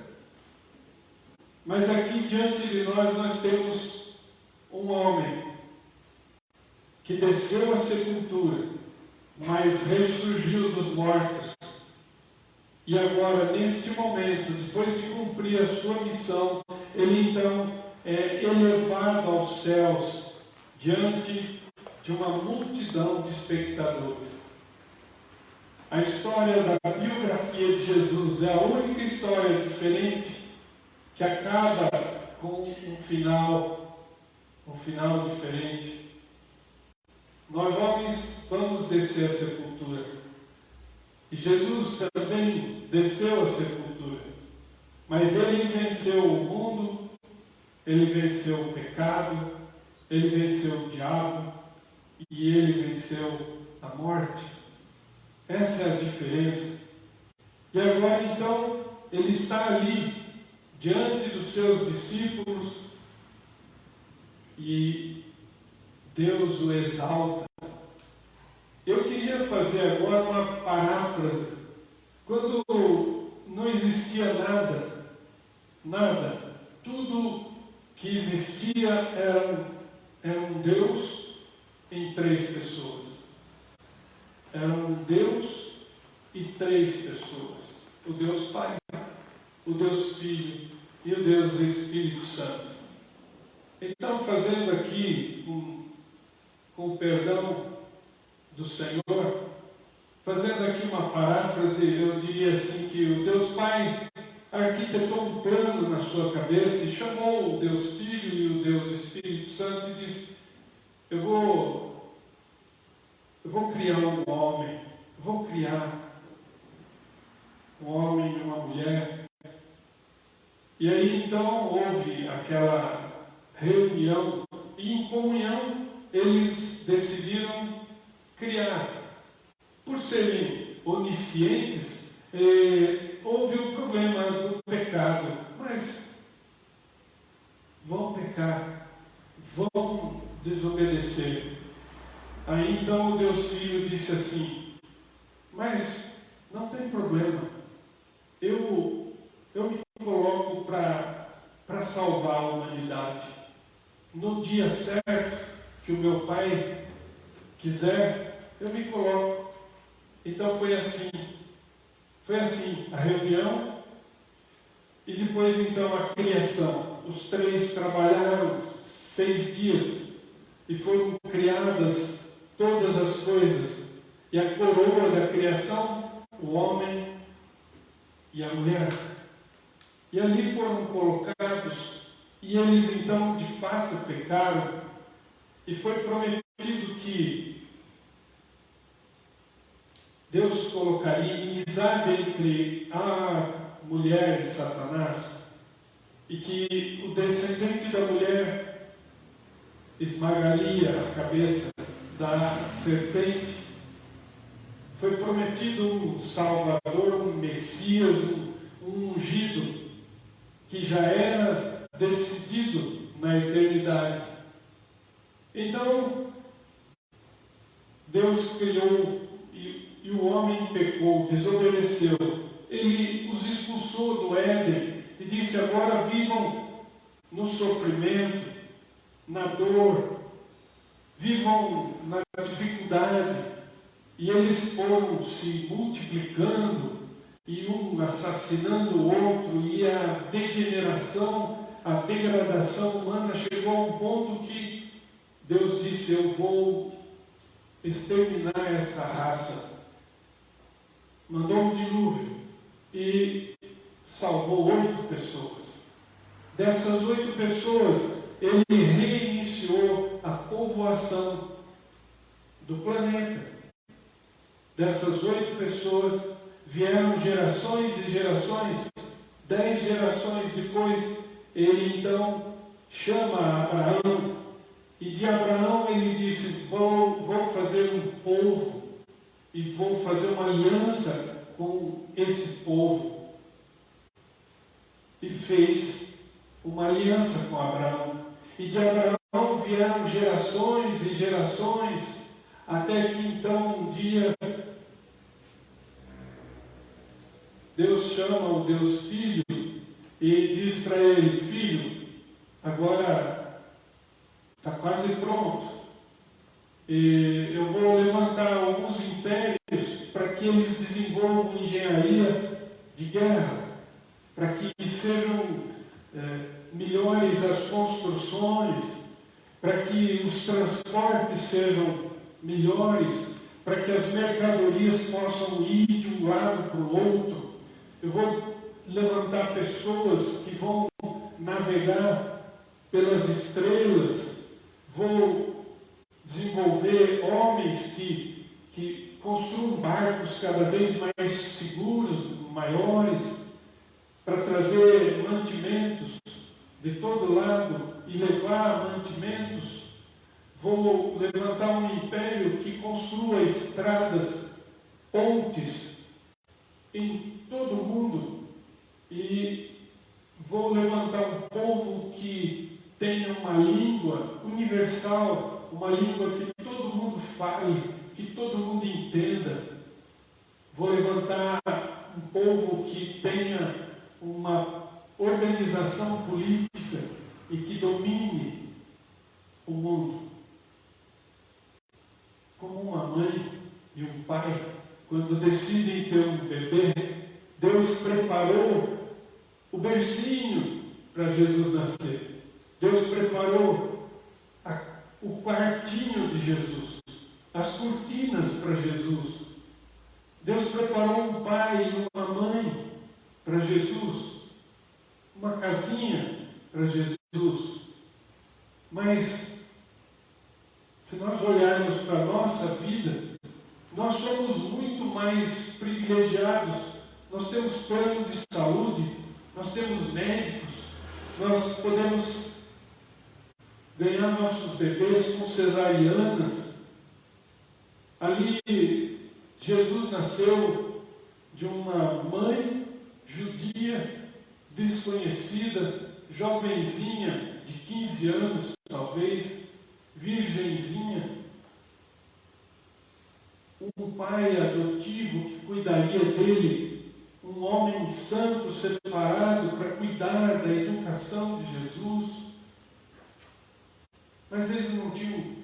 Mas aqui diante de nós temos um homem que desceu à sepultura, mas ressurgiu dos mortos. E agora, neste momento, depois de cumprir a sua missão, ele então é elevado aos céus, diante de uma multidão de espectadores. A história da biografia de Jesus é a única história diferente que acaba com um final diferente. Nós, homens, vamos descer à sepultura. E Jesus também desceu à sepultura. Mas ele venceu o mundo, ele venceu o pecado, ele venceu o diabo e ele venceu a morte. Essa é a diferença. E agora então ele está ali diante dos seus discípulos e Deus o exalta. Eu queria fazer agora uma paráfrase. Quando não existia nada, tudo que existia era um Deus em 3 pessoas. Era um Deus e 3 pessoas. O Deus Pai, o Deus Filho e o Deus Espírito Santo. Então, fazendo aqui, com o perdão do Senhor, fazendo aqui uma paráfrase, eu diria assim que o Deus Pai arquitetou um plano na sua cabeça e chamou o Deus Filho e o Deus Espírito Santo e disse: eu vou criar um homem, vou criar um homem e uma mulher. E aí então houve aquela reunião e em comunhão eles decidiram criar. Por serem oniscientes, houve o problema do pecado, mas vão pecar, vão desobedecer. Aí então o Deus Filho disse assim: mas não tem problema, eu me coloco para salvar a humanidade. No dia certo que o meu Pai quiser, eu me coloco. Então foi assim a reunião e depois então a criação. Os 3 trabalharam 6 dias e foram criadas todas as coisas. E a coroa da criação, o homem e a mulher. E ali foram colocados e eles então de fato pecaram. E foi prometido que Deus colocaria inimizade entre a mulher e Satanás, e que o descendente da mulher esmagaria a cabeça da serpente. Foi prometido um Salvador, um Messias, um ungido, que já era decidido na eternidade. Então, Deus criou e o homem pecou, desobedeceu. Ele os expulsou do Éden e disse: agora vivam no sofrimento, na dor, vivam na dificuldade. E eles foram se multiplicando e um assassinando o outro, e a degeneração, a degradação humana chegou a um ponto que Deus disse: eu vou exterminar essa raça. Mandou um dilúvio e salvou 8 pessoas. Dessas 8 pessoas, ele reiniciou a povoação do planeta. Dessas 8 pessoas vieram gerações e gerações. 10 gerações depois, ele então chama Abraão. E de Abraão ele disse: vou fazer um povo e vou fazer uma aliança com esse povo. E fez uma aliança com Abraão. E de Abraão vieram gerações e gerações, até que então um dia Deus chama o Deus Filho e diz para ele: filho, agora está quase pronto. E eu vou levantar alguns impérios para que eles desenvolvam engenharia de guerra, para que sejam melhores as construções, para que os transportes sejam melhores, para que as mercadorias possam ir de um lado para o outro. Eu vou levantar pessoas que vão navegar pelas estrelas, vou desenvolver homens que construam barcos cada vez mais seguros, maiores, para trazer mantimentos de todo lado e levar mantimentos Vou levantar um império que construa estradas, pontes em todo o mundo. E vou levantar um povo que tenha uma língua universal, uma língua que todo mundo fale, que todo mundo entenda. Vou levantar um povo que tenha uma organização política e que domine o mundo. Como uma mãe e um pai, quando decidem ter um bebê, Deus preparou o bercinho para Jesus nascer. Deus preparou o quartinho de Jesus, as cortinas para Jesus. Deus preparou um pai e uma mãe para Jesus, uma casinha para Jesus. Mas, se nós olharmos para a nossa vida, nós somos muito mais privilegiados. Nós temos plano de saúde, nós temos médicos, nós podemos ganhar nossos bebês com cesarianas. Ali, Jesus nasceu de uma mãe judia, desconhecida, jovenzinha, de 15 anos, talvez, virgenzinha. Um pai adotivo que cuidaria dele, um homem santo separado para cuidar da educação de Jesus. Mas eles não tinham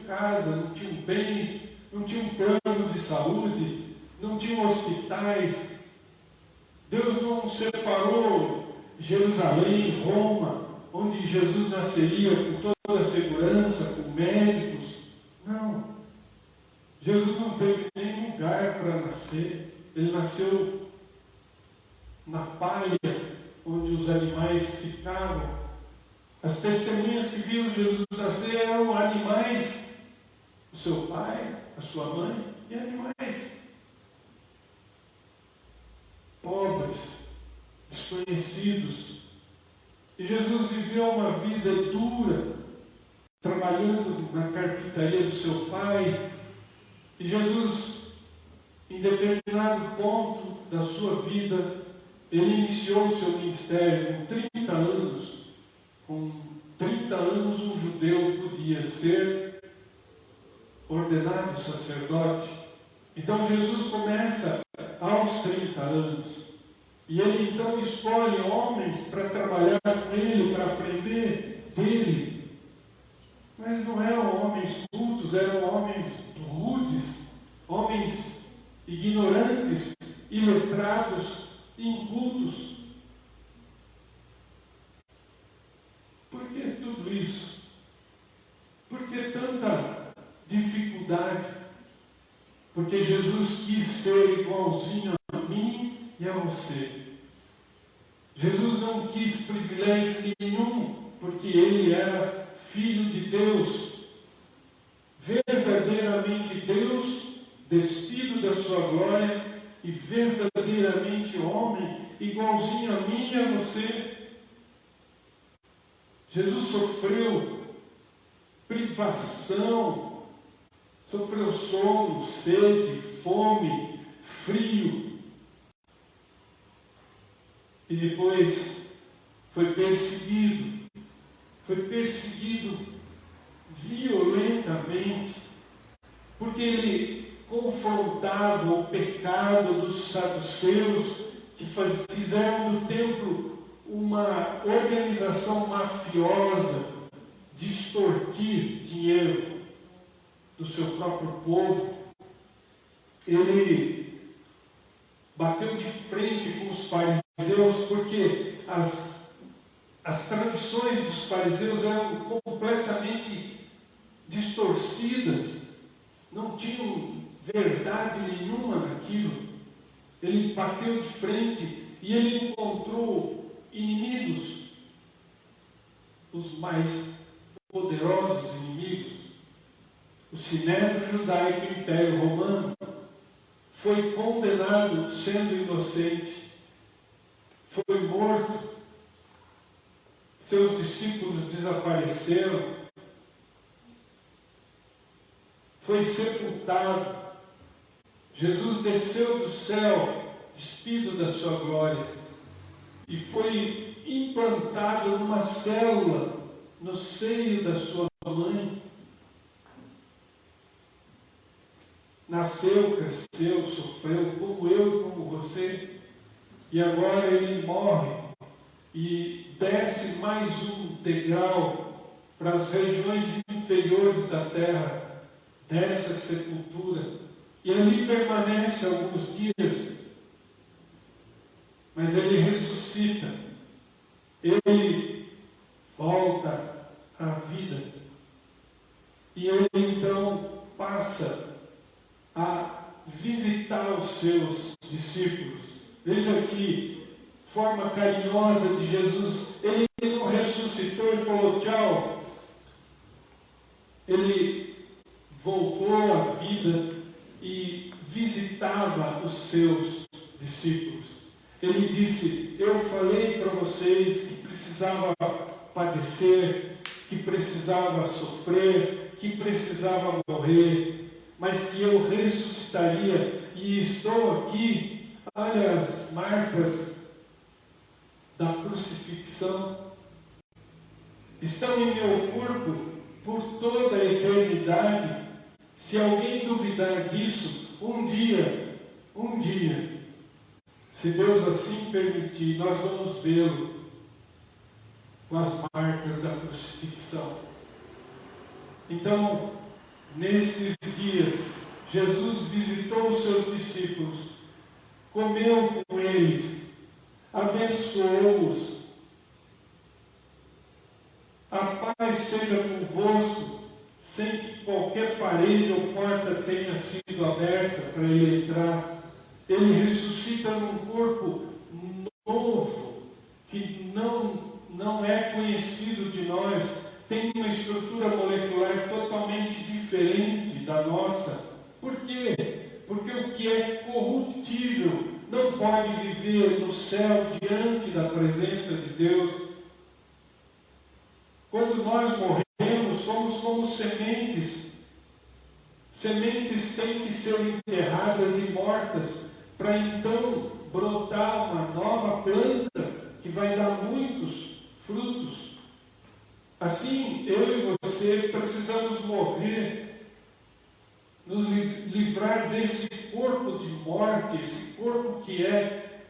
casa, não tinham bens, não tinham plano de saúde, não tinham hospitais. Deus não separou Jerusalém, Roma, onde Jesus nasceria com toda a segurança, com médicos. Não. Jesus não teve nem lugar para nascer. Ele nasceu na palha, onde os animais ficavam. As testemunhas que viram Jesus nascer eram animais, o seu pai, a sua mãe e animais. Pobres, desconhecidos. E Jesus viveu uma vida dura, trabalhando na carpintaria do seu pai. E Jesus, em determinado ponto da sua vida, ele iniciou o seu ministério com 30 anos. Com 30 anos, um judeu podia ser ordenado sacerdote. Então Jesus começa aos 30 anos. E ele então escolhe homens para trabalhar com ele, para aprender dele. Mas não eram homens cultos, eram homens rudes, homens ignorantes, iletrados, incultos. Por que tudo isso? Por que tanta dificuldade? Porque Jesus quis ser igualzinho a mim e a você. Jesus não quis privilégio nenhum, porque ele era filho de Deus, verdadeiramente Deus, despido da sua glória, e verdadeiramente homem, igualzinho a mim e a você. Jesus sofreu privação, sofreu sono, sede, fome, frio. E depois foi perseguido violentamente, porque ele confrontava o pecado dos saduceus, que fizeram no templo uma organização mafiosa de extorquir dinheiro do seu próprio povo. Ele bateu de frente com os fariseus, porque as tradições dos fariseus eram completamente distorcidas, não tinham verdade nenhuma naquilo. Ele bateu de frente e ele encontrou inimigos, os mais poderosos inimigos. O Sinédrio Judaico e o Império Romano. Foi condenado sendo inocente, foi morto, seus discípulos desapareceram, foi sepultado. Jesus desceu do céu, despido da sua glória, e foi implantado numa célula no seio da sua mãe. Nasceu, cresceu, sofreu, como eu e como você, e agora ele morre e desce mais um degrau para as regiões inferiores da terra, desce a sepultura, e ali permanece alguns dias, mas ele ressuscita, ele volta à vida, e ele então passa a visitar os seus discípulos. Veja que forma carinhosa de Jesus. Ele não ressuscitou e falou tchau. Ele voltou à vida e visitava os seus discípulos. Ele disse: eu falei para vocês que precisava padecer, que precisava sofrer, que precisava morrer, mas que eu ressuscitaria, e estou aqui. Olha as marcas da crucifixão, estão em meu corpo por toda a eternidade. Se alguém duvidar disso, um dia, se Deus assim permitir, nós vamos vê-lo com as marcas da crucifixão. Então, nestes dias, Jesus visitou os seus discípulos, comeu com eles, abençoou-os. A paz seja convosco, sem que qualquer parede ou porta tenha sido aberta para ele entrar. Ele ressuscita num corpo novo, que não é conhecido de nós, tem uma estrutura molecular totalmente diferente da nossa. Por quê? Porque o que é corruptível não pode viver no céu diante da presença de Deus. Quando nós morremos, somos como sementes. Sementes têm que ser enterradas e mortas, para então brotar uma nova planta que vai dar muitos frutos. Assim, eu e você precisamos morrer, nos livrar desse corpo de morte, esse corpo que é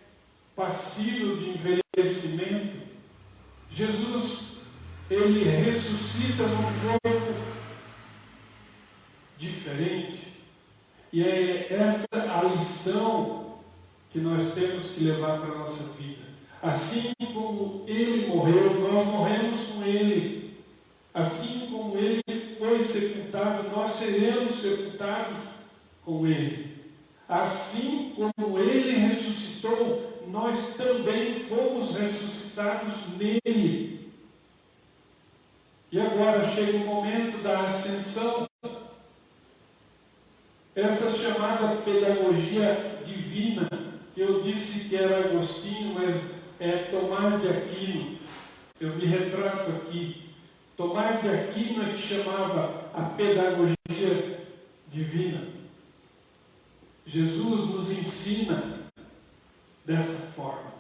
passível de envelhecimento. Jesus, ele ressuscita num corpo diferente. E é essa a lição que nós temos que levar para a nossa vida. Assim como ele morreu, nós morremos com ele. Assim como ele foi sepultado, nós seremos sepultados com ele. Assim como ele ressuscitou, nós também fomos ressuscitados nele. E agora chega o momento da ascensão. Essa chamada pedagogia divina, que eu disse que era Agostinho, mas é Tomás de Aquino. Eu me retrato aqui. Tomás de Aquino é que chamava a pedagogia divina. Jesus nos ensina dessa forma.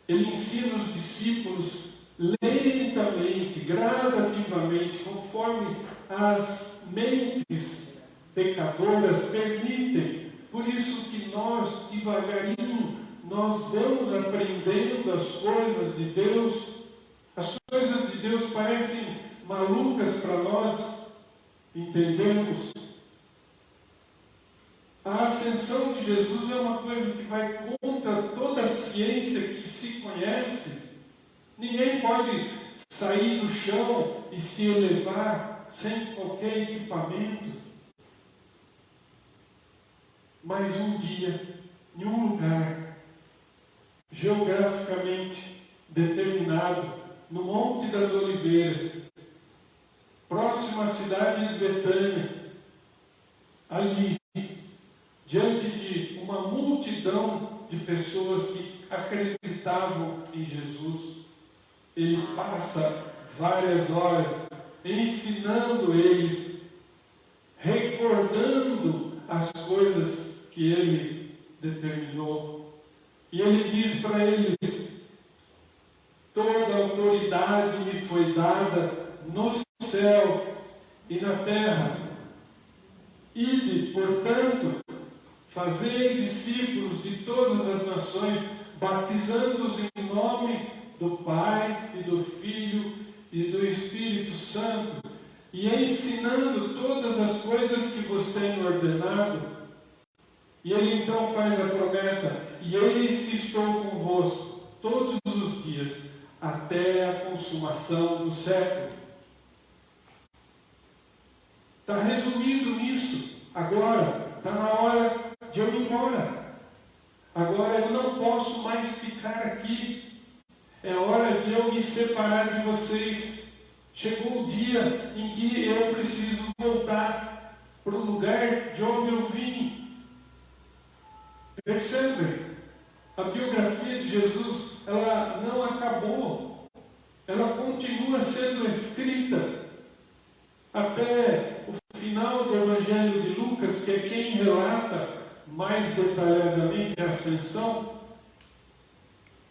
Ele ensina os discípulos lentamente, gradativamente, conforme as mentes pecadoras permitem. Por isso que nós, devagarinho, nós vamos aprendendo as coisas de Deus. As coisas de Deus parecem malucas para nós entendermos. A ascensão de Jesus é uma coisa que vai contra toda a ciência que se conhece. Ninguém pode sair do chão e se elevar sem qualquer equipamento. Mas um dia, em um lugar geograficamente determinado, no Monte das Oliveiras, próximo à cidade de Betânia, ali, diante de uma multidão de pessoas que acreditavam em Jesus, ele passa várias horas ensinando eles recordando as coisas que Ele determinou. E Ele diz para eles: toda autoridade me foi dada no céu e na terra. Ide, portanto, fazei discípulos de todas as nações, batizando-os em nome do Pai e do Filho e do Espírito Santo, e ensinando todas as coisas que vos tenho ordenado. E Ele então faz a promessa: e eis que estou convosco todos os dias, até a consumação do século. Está resumido nisso. Agora, está na hora de eu ir embora. Agora eu não posso mais ficar aqui. É hora de eu me separar de vocês. Chegou o dia em que eu preciso voltar para o lugar de onde eu vim. Percebem? A biografia de Jesus, ela não acabou. Ela continua sendo escrita até o final do Evangelho de Lucas, que é quem relata mais detalhadamente a ascensão.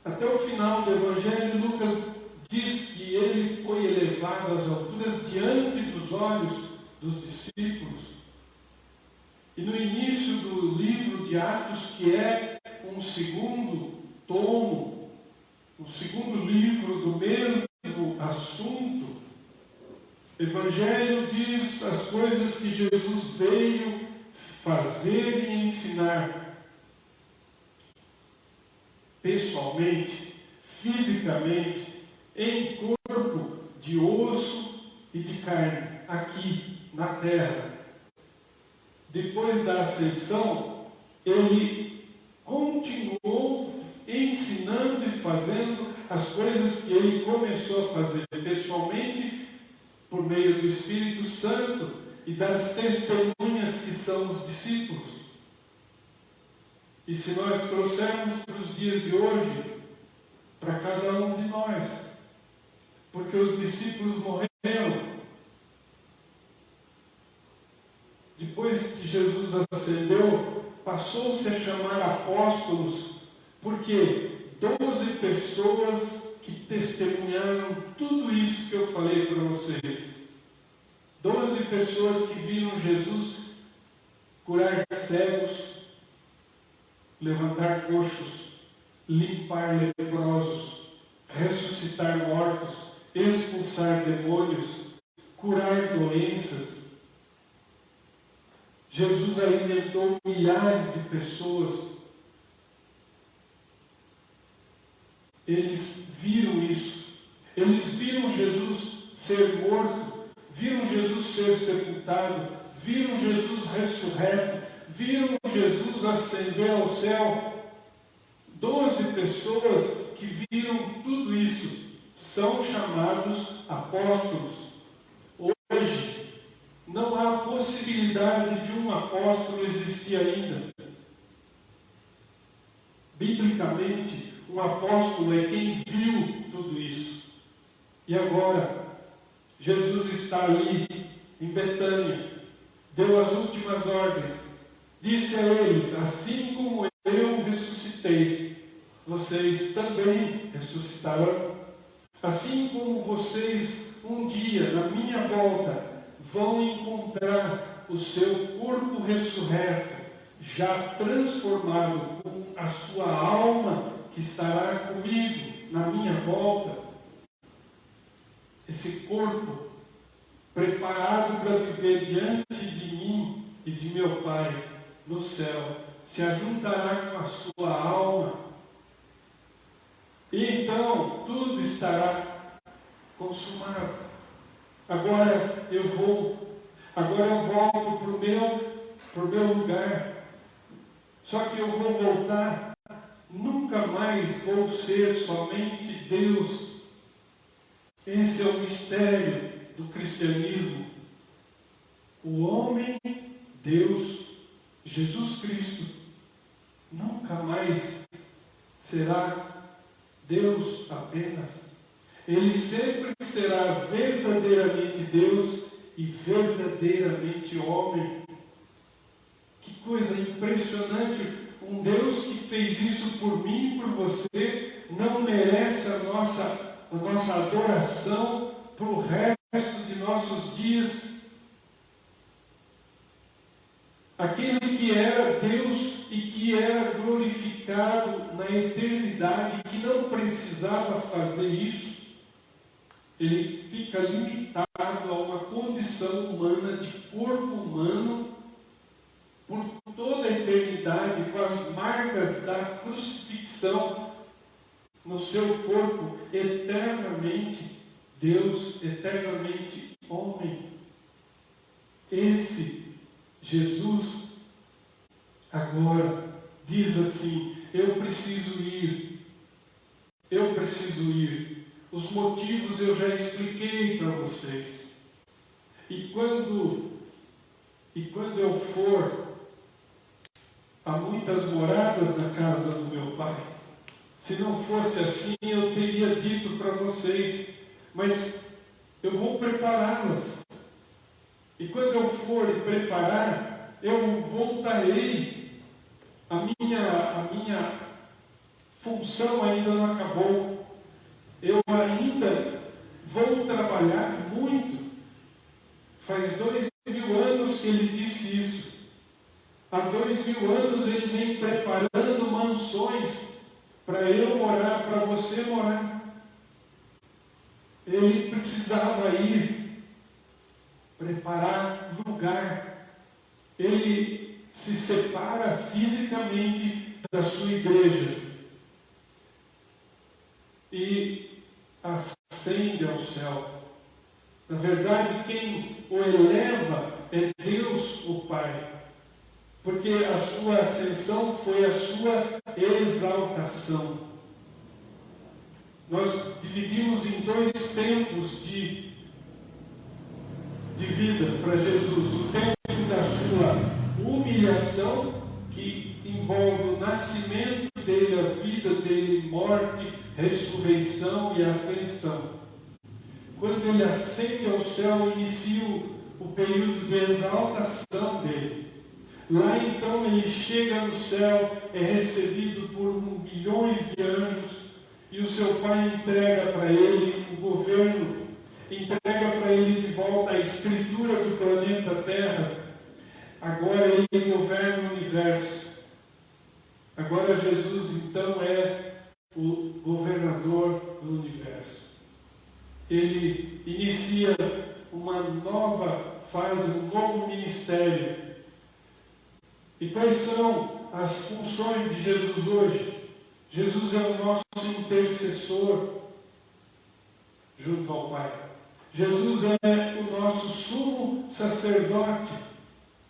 Até o final do Evangelho, Lucas diz que ele foi elevado às alturas diante dos olhos dos discípulos. E no início do livro de Atos, que é um segundo tomo, um segundo livro do mesmo assunto, o Evangelho diz as coisas que Jesus veio fazer e ensinar pessoalmente, fisicamente, em corpo de osso e de carne, aqui na terra. Depois da ascensão, Ele continuou ensinando e fazendo as coisas que Ele começou a fazer pessoalmente, por meio do Espírito Santo e das testemunhas que são os discípulos. E se nós trouxermos para os dias de hoje, para cada um de nós, porque os discípulos morreram. Depois que Jesus ascendeu, passou-se a chamar apóstolos, porque 12 pessoas que testemunharam tudo isso que eu falei para vocês. 12 pessoas que viram Jesus curar cegos, levantar coxos, limpar leprosos, ressuscitar mortos, expulsar demônios, curar doenças. Jesus alimentou milhares de pessoas. Eles viram isso. Eles viram Jesus ser morto, viram Jesus ser sepultado, viram Jesus ressurreto, viram Jesus ascender ao céu. 12 pessoas que viram tudo isso são chamados apóstolos. Hoje, não há possibilidade de um apóstolo existir ainda. Biblicamente, um apóstolo é quem viu tudo isso. E agora, Jesus está ali, em Betânia, deu as últimas ordens, disse a eles: assim como eu ressuscitei, vocês também ressuscitarão. Assim como vocês, um dia, na minha volta, vão encontrar o seu corpo ressurreto, já transformado com a sua alma, que estará comigo na minha volta. Esse corpo preparado para viver diante de mim e de meu Pai no céu, se ajuntará com a sua alma. E então tudo estará consumado. Agora eu volto para o meu lugar. Só que eu vou voltar, nunca mais vou ser somente Deus. Esse é o mistério do cristianismo. O homem, Deus, Jesus Cristo, nunca mais será Deus apenas. Ele sempre será verdadeiramente Deus e verdadeiramente homem. Que coisa impressionante! Um Deus que fez isso por mim e por você não merece a nossa adoração para o resto de nossos dias. Aquele que era Deus e que era glorificado na eternidade, que não precisava fazer isso, ele fica limitado a uma condição humana, de corpo humano, por toda a eternidade, com as marcas da crucifixão no seu corpo, eternamente Deus, eternamente homem. Esse Jesus agora diz assim: eu preciso ir. Os motivos eu já expliquei para vocês. E quando eu for, há muitas moradas na casa do meu Pai. Se não fosse assim, eu teria dito para vocês, mas eu vou prepará-las. E quando eu for e preparar, eu voltarei. A minha função ainda não acabou. Eu ainda vou trabalhar muito. Faz 2000 anos que ele disse isso. Há 2000 anos ele vem preparando mansões para eu morar, para você morar. Ele precisava ir preparar lugar. Ele se separa fisicamente da sua igreja e ascende ao céu. Na verdade, quem o eleva é Deus, o Pai. Porque a sua ascensão foi a sua exaltação. Nós dividimos em 2 tempos de vida para Jesus. O tempo da sua humilhação, que envolve o nascimento dele, a vida dele, morte, ressurreição e ascensão. Quando ele ascende ao céu, inicia o período de exaltação dele. Lá então ele chega no céu, é recebido por milhões de anjos, e o seu Pai entrega para ele o governo, entrega para ele de volta a escritura do planeta Terra. Agora ele governa o universo. Agora Jesus então é o governador do universo. Ele inicia uma nova fase, um novo ministério. E quais são as funções de Jesus hoje? Jesus é o nosso intercessor junto ao Pai. Jesus é o nosso sumo sacerdote.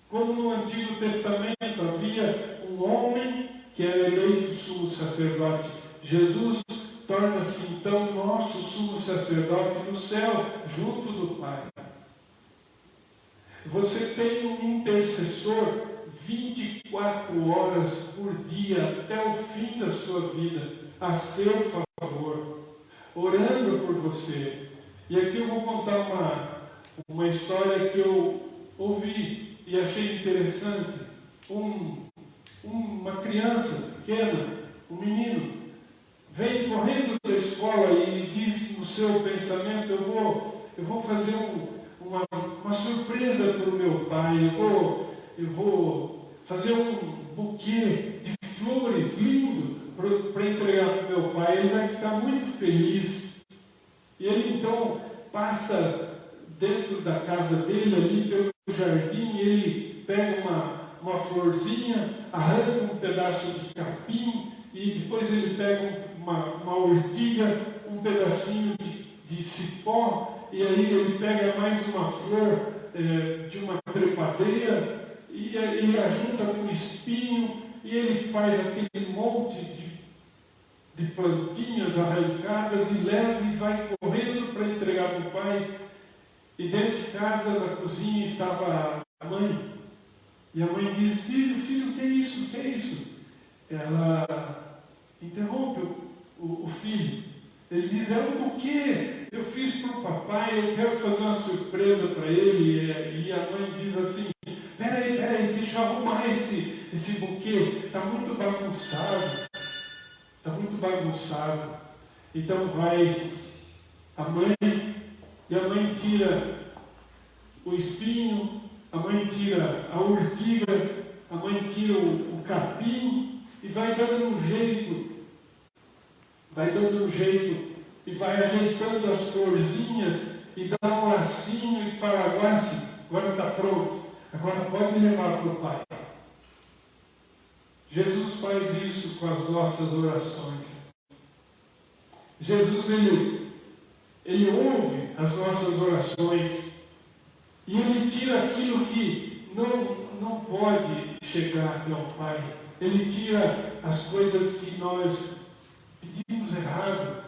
Como no Antigo Testamento havia um homem que era eleito sumo sacerdote, Jesus torna-se então nosso sumo sacerdote no céu, junto do Pai. Você tem um intercessor 24 horas por dia, até o fim da sua vida, a seu favor, orando por você. E aqui eu vou contar uma história que eu ouvi e achei interessante. Uma criança pequena, um menino, vem correndo da escola e diz no seu pensamento: eu vou fazer uma surpresa para o meu pai, eu vou fazer um buquê de flores lindo para entregar para o meu pai. Ele vai ficar muito feliz. E ele então passa dentro da casa dele, ali pelo jardim, e ele pega uma florzinha, arranca um pedaço de capim, e depois ele pega uma ortiga, um pedacinho de cipó, e aí ele pega mais uma flor de uma trepadeira, e ele ajunta com espinho, e ele faz aquele monte de plantinhas arrancadas e leva e vai correndo para entregar para o pai. E dentro de casa, na cozinha, estava a mãe. E a mãe diz: filho, o que é isso? O que é isso? Ela interrompe o filho. Ele diz: é um buquê. eu fiz para o papai, eu quero fazer uma surpresa para ele. E a mãe diz assim, peraí, deixa eu arrumar esse buquê, está muito bagunçado. Então vai a mãe, e a mãe tira o espinho, a mãe tira a urtiga, a mãe tira o capim e vai dando um jeito e vai ajeitando as florzinhas e dá um lacinho e fala, agora sim, agora está pronto, agora pode levar para o Pai. Jesus faz isso com as nossas orações. Jesus, ele ouve as nossas orações e ele tira aquilo que não pode chegar até o Pai. Ele tira as coisas que nós pedimos errado.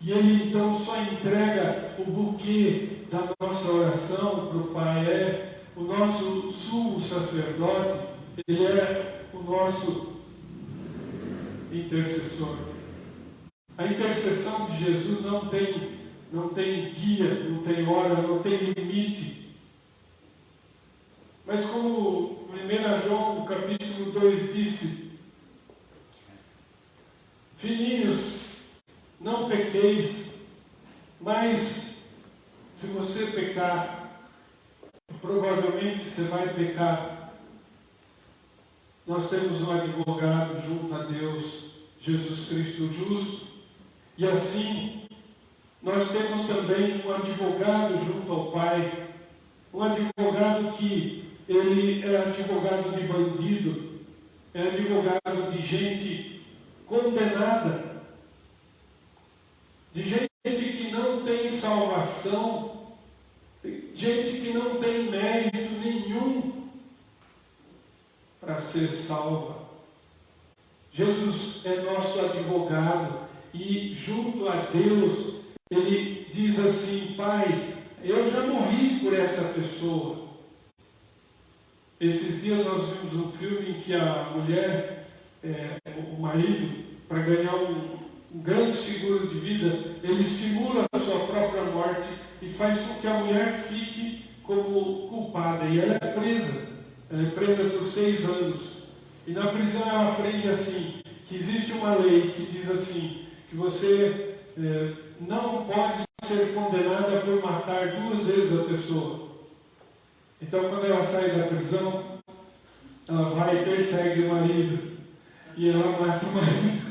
E ele então só entrega o buquê da nossa oração para o Pai. O nosso sumo sacerdote, ele é o nosso intercessor. A intercessão de Jesus não tem dia, não tem hora, não tem limite. Mas como 1 João, no capítulo 2, disse, filhinhos, não pequeis, mas se você pecar, provavelmente você vai pecar. Nós temos um advogado junto a Deus, Jesus Cristo justo, e assim nós temos também um advogado junto ao Pai, um advogado que ele é advogado de bandido, é advogado de gente condenada, de gente que não tem salvação, gente que não tem mérito nenhum para ser salva. Jesus é nosso advogado e junto a Deus ele diz assim, Pai, eu já morri por essa pessoa. Esses dias nós vimos um filme em que a mulher, o marido, para ganhar um grande seguro de vida, ele simula a sua própria morte e faz com que a mulher fique como culpada. E ela é presa por 6 anos. E na prisão ela aprende assim, que existe uma lei que diz assim, que você não pode ser condenada por matar 2 vezes a pessoa. Então, quando ela sai da prisão, ela vai e persegue o marido. E ela mata o marido.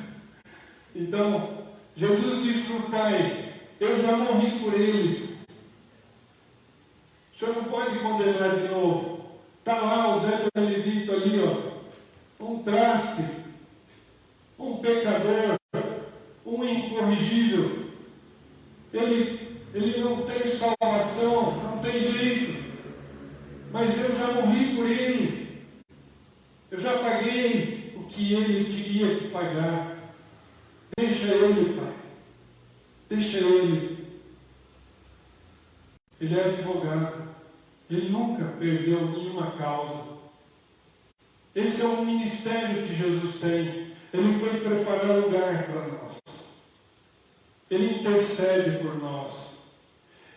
Então, Jesus disse para o Pai, eu já morri por eles. O Senhor não pode condenar de novo. Está lá o Zé do Levito ali, ó, um traste, um pecador, um incorrigível. Ele não tem salvação, não tem jeito. Mas eu já morri por ele. Eu já paguei o que ele teria que pagar. Deixa ele, Pai. Deixa ele. Ele é advogado. Ele nunca perdeu nenhuma causa. Esse é o ministério que Jesus tem. Ele foi preparar lugar para nós. Ele intercede por nós.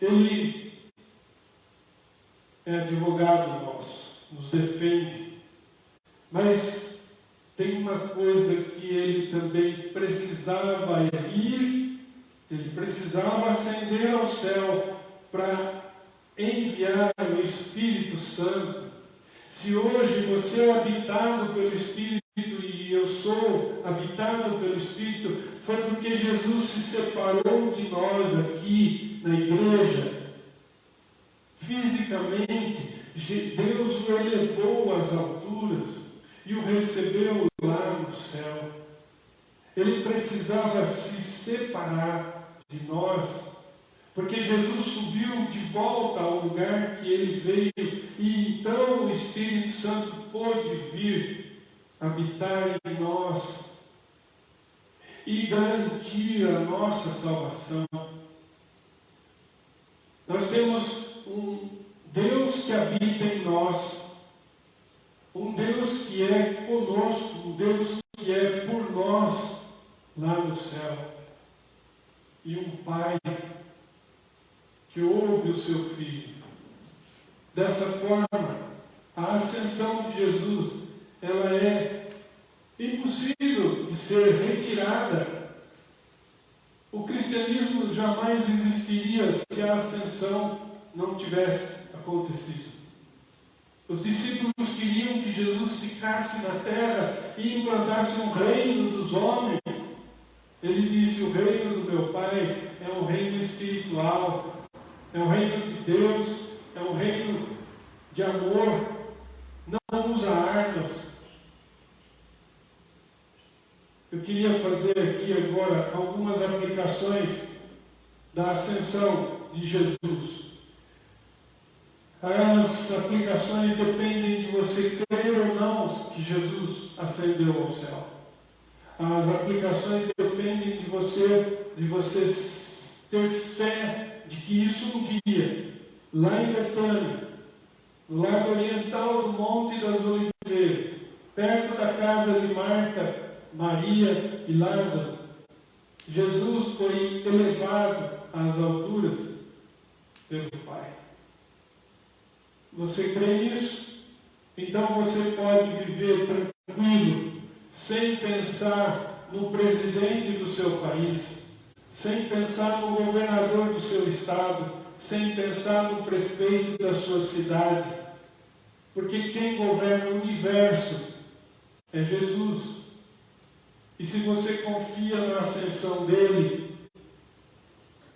Ele é advogado nosso, nos defende. Mas tem uma coisa que ele também precisava ir, ele precisava ascender ao céu para enviar o Espírito Santo. Se hoje você é habitado pelo Espírito e eu sou habitado pelo Espírito, foi porque Jesus se separou de nós aqui na igreja. Fisicamente, Deus o elevou às alturas e o recebeu lá no céu. Ele precisava se separar de nós, porque Jesus subiu de volta ao lugar que ele veio, e então o Espírito Santo pôde vir habitar em nós e garantir a nossa salvação. Nós temos um Deus que habita em nós, um Deus que é conosco, um Deus que é por nós lá no céu, e um Pai do seu Filho. Dessa forma, a ascensão de Jesus, ela é impossível de ser retirada. O cristianismo jamais existiria se a ascensão não tivesse acontecido. Os discípulos queriam que Jesus ficasse na terra e implantasse um reino dos homens. Ele disse: o reino do meu Pai é um reino espiritual, é um reino de Deus, é um reino de amor, não usa armas. Eu queria fazer aqui agora algumas aplicações da ascensão de Jesus. As aplicações dependem de você crer ou não que Jesus ascendeu ao céu. As aplicações dependem de você ter fé de que isso um dia, lá em Betânia, no lado oriental do Monte das Oliveiras, perto da casa de Marta, Maria e Lázaro, Jesus foi elevado às alturas pelo Pai. Você crê nisso? Então você pode viver tranquilo, sem pensar no presidente do seu país, sem pensar no governador do seu estado, sem pensar no prefeito da sua cidade, porque quem governa o universo é Jesus. E se você confia na ascensão dele,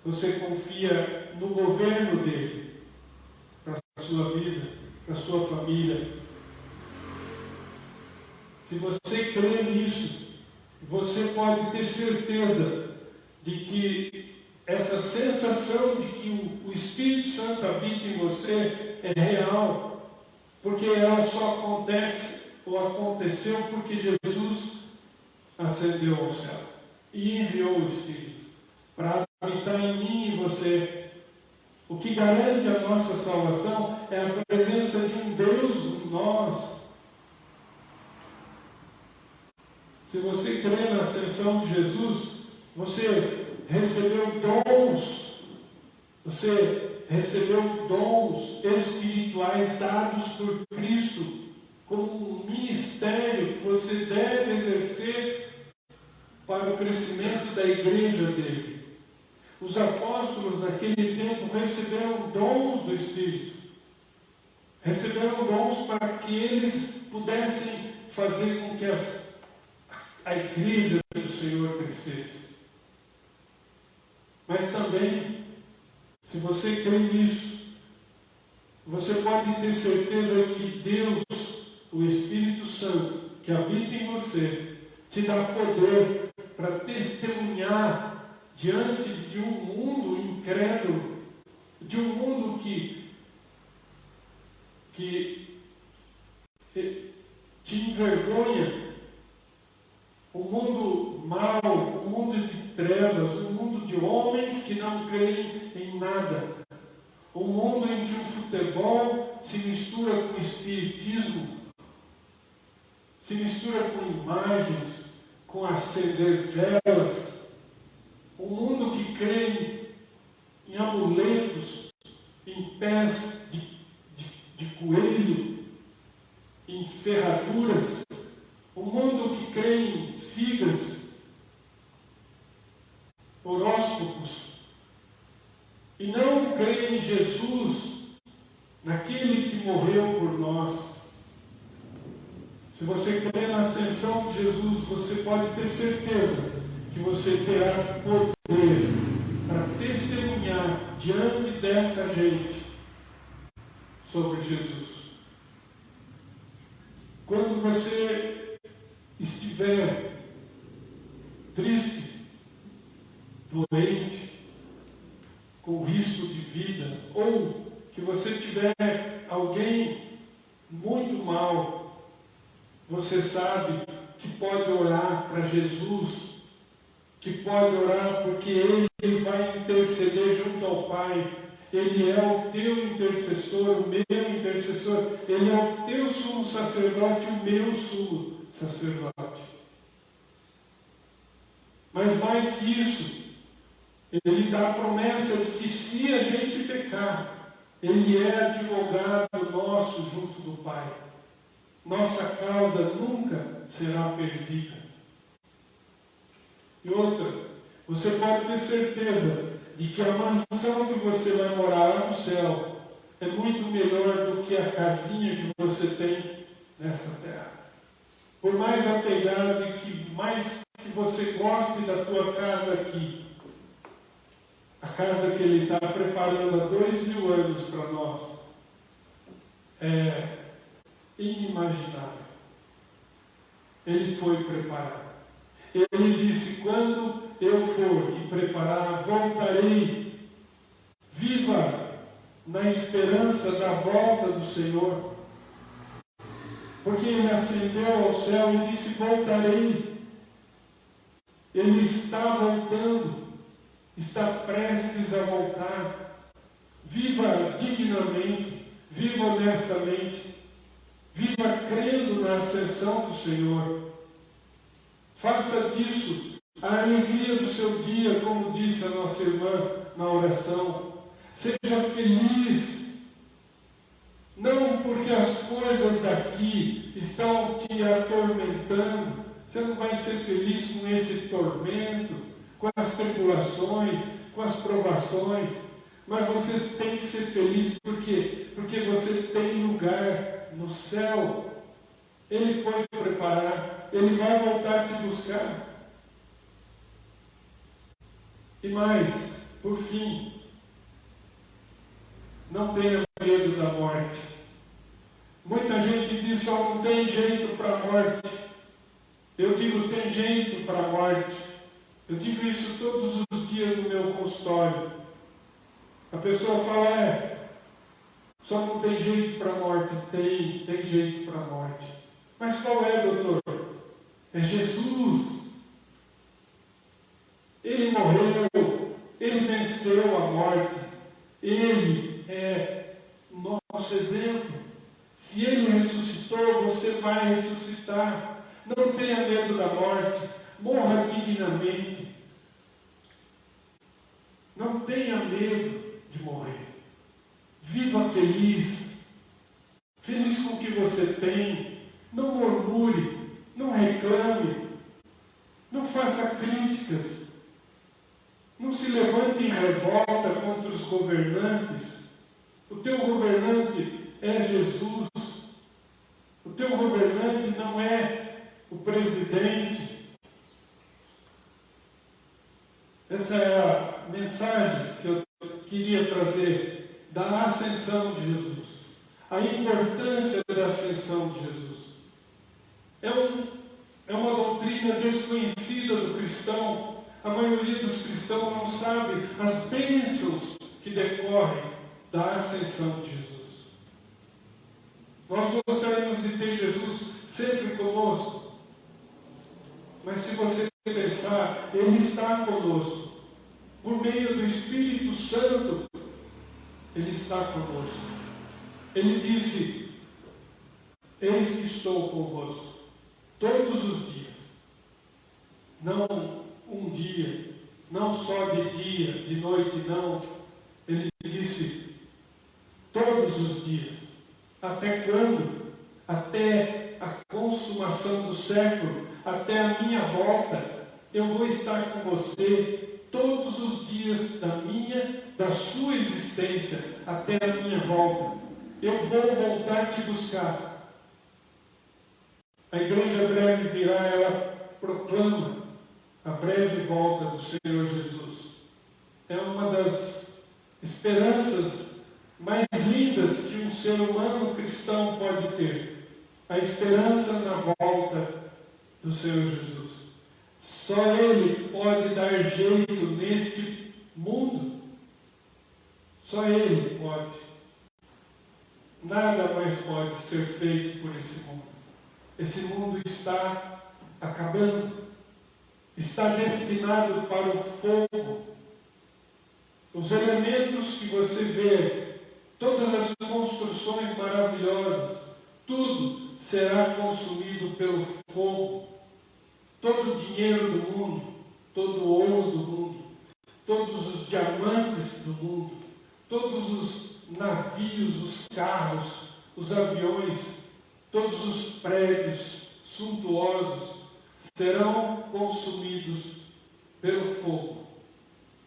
você confia no governo dele, para a sua vida, para a sua família. Se você crê nisso, você pode ter certeza de que essa sensação de que o Espírito Santo habita em você é real, porque ela só acontece ou aconteceu porque Jesus ascendeu ao céu e enviou o Espírito para habitar em mim e você. O que garante a nossa salvação é a presença de um Deus em nós. Se você crê na ascensão de Jesus, você recebeu dons. Você recebeu dons espirituais dados por Cristo como um ministério que você deve exercer para o crescimento da igreja dele. Os apóstolos naquele tempo receberam dons do Espírito. Receberam dons para que eles pudessem fazer com que a igreja do Senhor crescesse. Mas também, se você crê nisso, você pode ter certeza que Deus, o Espírito Santo, que habita em você, te dá poder para testemunhar diante de um mundo incrédulo, de um mundo que te envergonha, um mundo mau, um mundo de trevas, um mundo de homens que não creem em nada, um mundo em que o futebol se mistura com o espiritismo, se mistura com imagens, com acender velas, um mundo que crê em amuletos, em pés de coelho, em ferraduras, um mundo que crê em figas, horóscopos, e não crê em Jesus, naquele que morreu por nós. Se você crê na ascensão de Jesus, você pode ter certeza que você terá poder para testemunhar diante dessa gente sobre Jesus. Quando você estiver triste, doente, com risco de vida, ou que você tiver alguém muito mal, você sabe que pode orar para Jesus, que pode orar porque Ele vai interceder junto ao Pai. Ele é o teu intercessor, o meu intercessor. Ele é o teu sumo sacerdote, o meu sumo sacerdote. Mas mais que isso, Ele dá a promessa de que se a gente pecar, Ele é advogado nosso junto do Pai. Nossa causa nunca será perdida. E outra, você pode ter certeza de que a mansão que você vai morar lá no céu é muito melhor do que a casinha que você tem nessa terra. Por mais apegado e que mais que você goste da tua casa aqui, a casa que Ele está preparando há 2000 anos para nós é inimaginável. Ele foi preparar. Ele disse: quando eu for e preparar, voltarei. Viva na esperança da volta do Senhor. Porque Ele ascendeu ao céu e disse: voltarei. Ele está voltando. Está prestes a voltar. Viva dignamente, viva honestamente, viva crendo na ascensão do Senhor. Faça disso a alegria do seu dia, como disse a nossa irmã na oração. Seja feliz, não porque as coisas daqui estão te atormentando. Você não vai ser feliz com esse tormento, com as tribulações, com as provações, mas você tem que ser feliz porque você tem lugar no céu. Ele foi preparar, Ele vai voltar te buscar. E mais, por fim, não tenha medo da morte. Muita gente diz: só não tem jeito para a morte. Eu digo: tem jeito para a morte. Eu digo isso todos os dias no meu consultório. A pessoa fala: só não tem jeito para a morte. Tem jeito para a morte. Mas qual é, doutor? É Jesus. Ele morreu, Ele venceu a morte. Ele é o nosso exemplo. Se Ele ressuscitou, você vai ressuscitar. Não tenha medo da morte. Morra dignamente. Não tenha medo de morrer. Viva feliz. Feliz com o que você tem. Não murmure. Não reclame. Não faça críticas. Não se levante em revolta contra os governantes. O teu governante é Jesus. O teu governante não é o presidente. Essa é a mensagem que eu queria trazer da ascensão de Jesus. A importância da ascensão de Jesus. É uma doutrina desconhecida do cristão. A maioria dos cristãos não sabe as bênçãos que decorrem da ascensão de Jesus. Nós gostaríamos de ter Jesus sempre conosco. Mas se você pensar, Ele está conosco. Por meio do Espírito Santo, Ele está conosco. Ele disse: eis que estou convosco todos os dias. Não um dia, não só de dia, de noite, não. Ele disse: todos os dias. Até quando? Até a consumação do século, até a minha volta, eu vou estar com você todos os dias da sua existência, até a minha volta. Eu vou voltar te buscar. A igreja breve virá, ela proclama a breve volta do Senhor Jesus. É uma das esperanças mais lindas que um ser humano cristão pode ter. A esperança na volta do Senhor Jesus. Só Ele pode dar jeito neste mundo. Só Ele pode. Nada mais pode ser feito por esse mundo. Esse mundo está acabando. Está destinado para o fogo. Os elementos que você vê, todas as construções maravilhosas, tudo será consumido pelo fogo. Todo o dinheiro do mundo, todo o ouro do mundo, todos os diamantes do mundo, todos os navios, os carros, os aviões, todos os prédios suntuosos serão consumidos pelo fogo.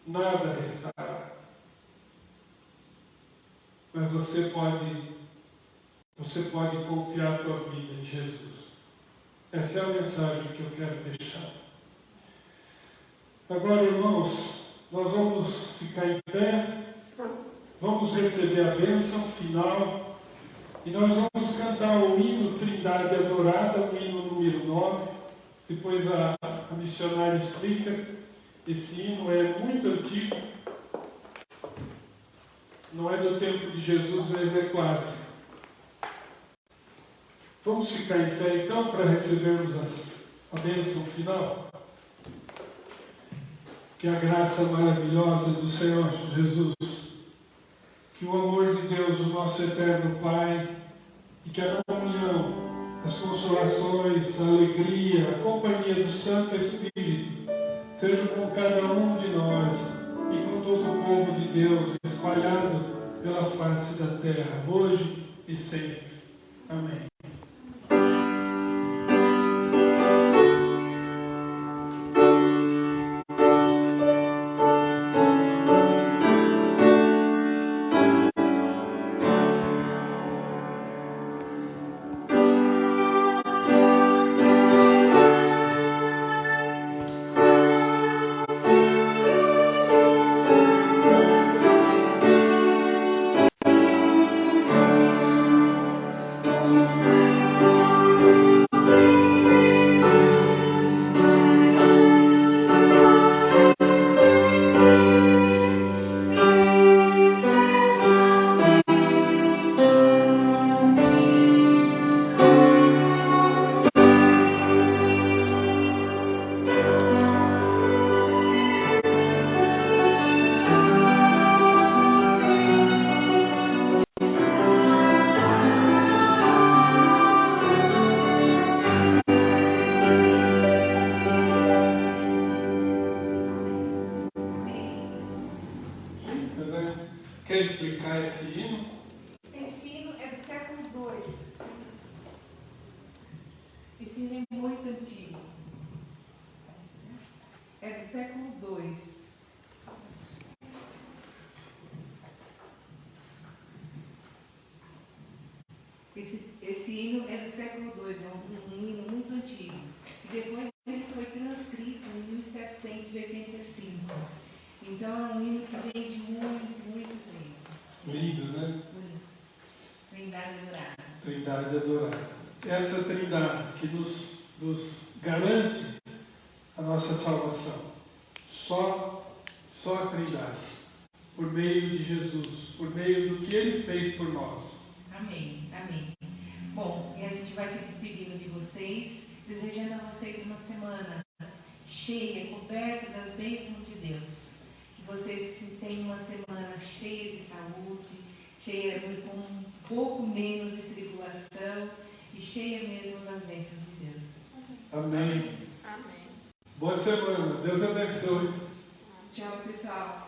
Nada restará. Mas você pode confiar a tua vida em Jesus. Essa é a mensagem que eu quero deixar. Agora, irmãos, nós vamos ficar em pé, vamos receber a bênção final e nós vamos cantar o hino Trindade Adorada, o hino número 9. Depois a missionária explica. Esse hino é muito antigo, não é do tempo de Jesus, mas é quase. Vamos ficar em pé então para recebermos a bênção final. Que a graça maravilhosa do Senhor Jesus, que o amor de Deus, o nosso eterno Pai, e que a comunhão, as consolações, a alegria, a companhia do Santo Espírito, sejam com cada um de nós e com todo o povo de Deus espalhado pela face da terra, hoje e sempre. Amém. Quer explicar esse hino? Esse hino é do século II. Esse hino é muito antigo. É do século II. Esse hino é do século II, é um hino muito antigo. E depois ele foi transcrito em 1785. Então é um hino que vem de muito tempo. Lindo, né? Trindade Adorada. Trindade Adorada. Essa trindade que nos garante a nossa salvação. Só a trindade. Por meio de Jesus. Por meio do que Ele fez por nós. Amém, amém. Bom, e a gente vai se despedindo de vocês, desejando a vocês uma semana cheia, coberta das bênçãos de Deus. Que vocês tenham uma semana cheia de saúde, cheia com um pouco menos de tribulação e cheia mesmo das bênçãos de Deus. Amém. Amém. Boa semana. Deus abençoe. Tchau, pessoal.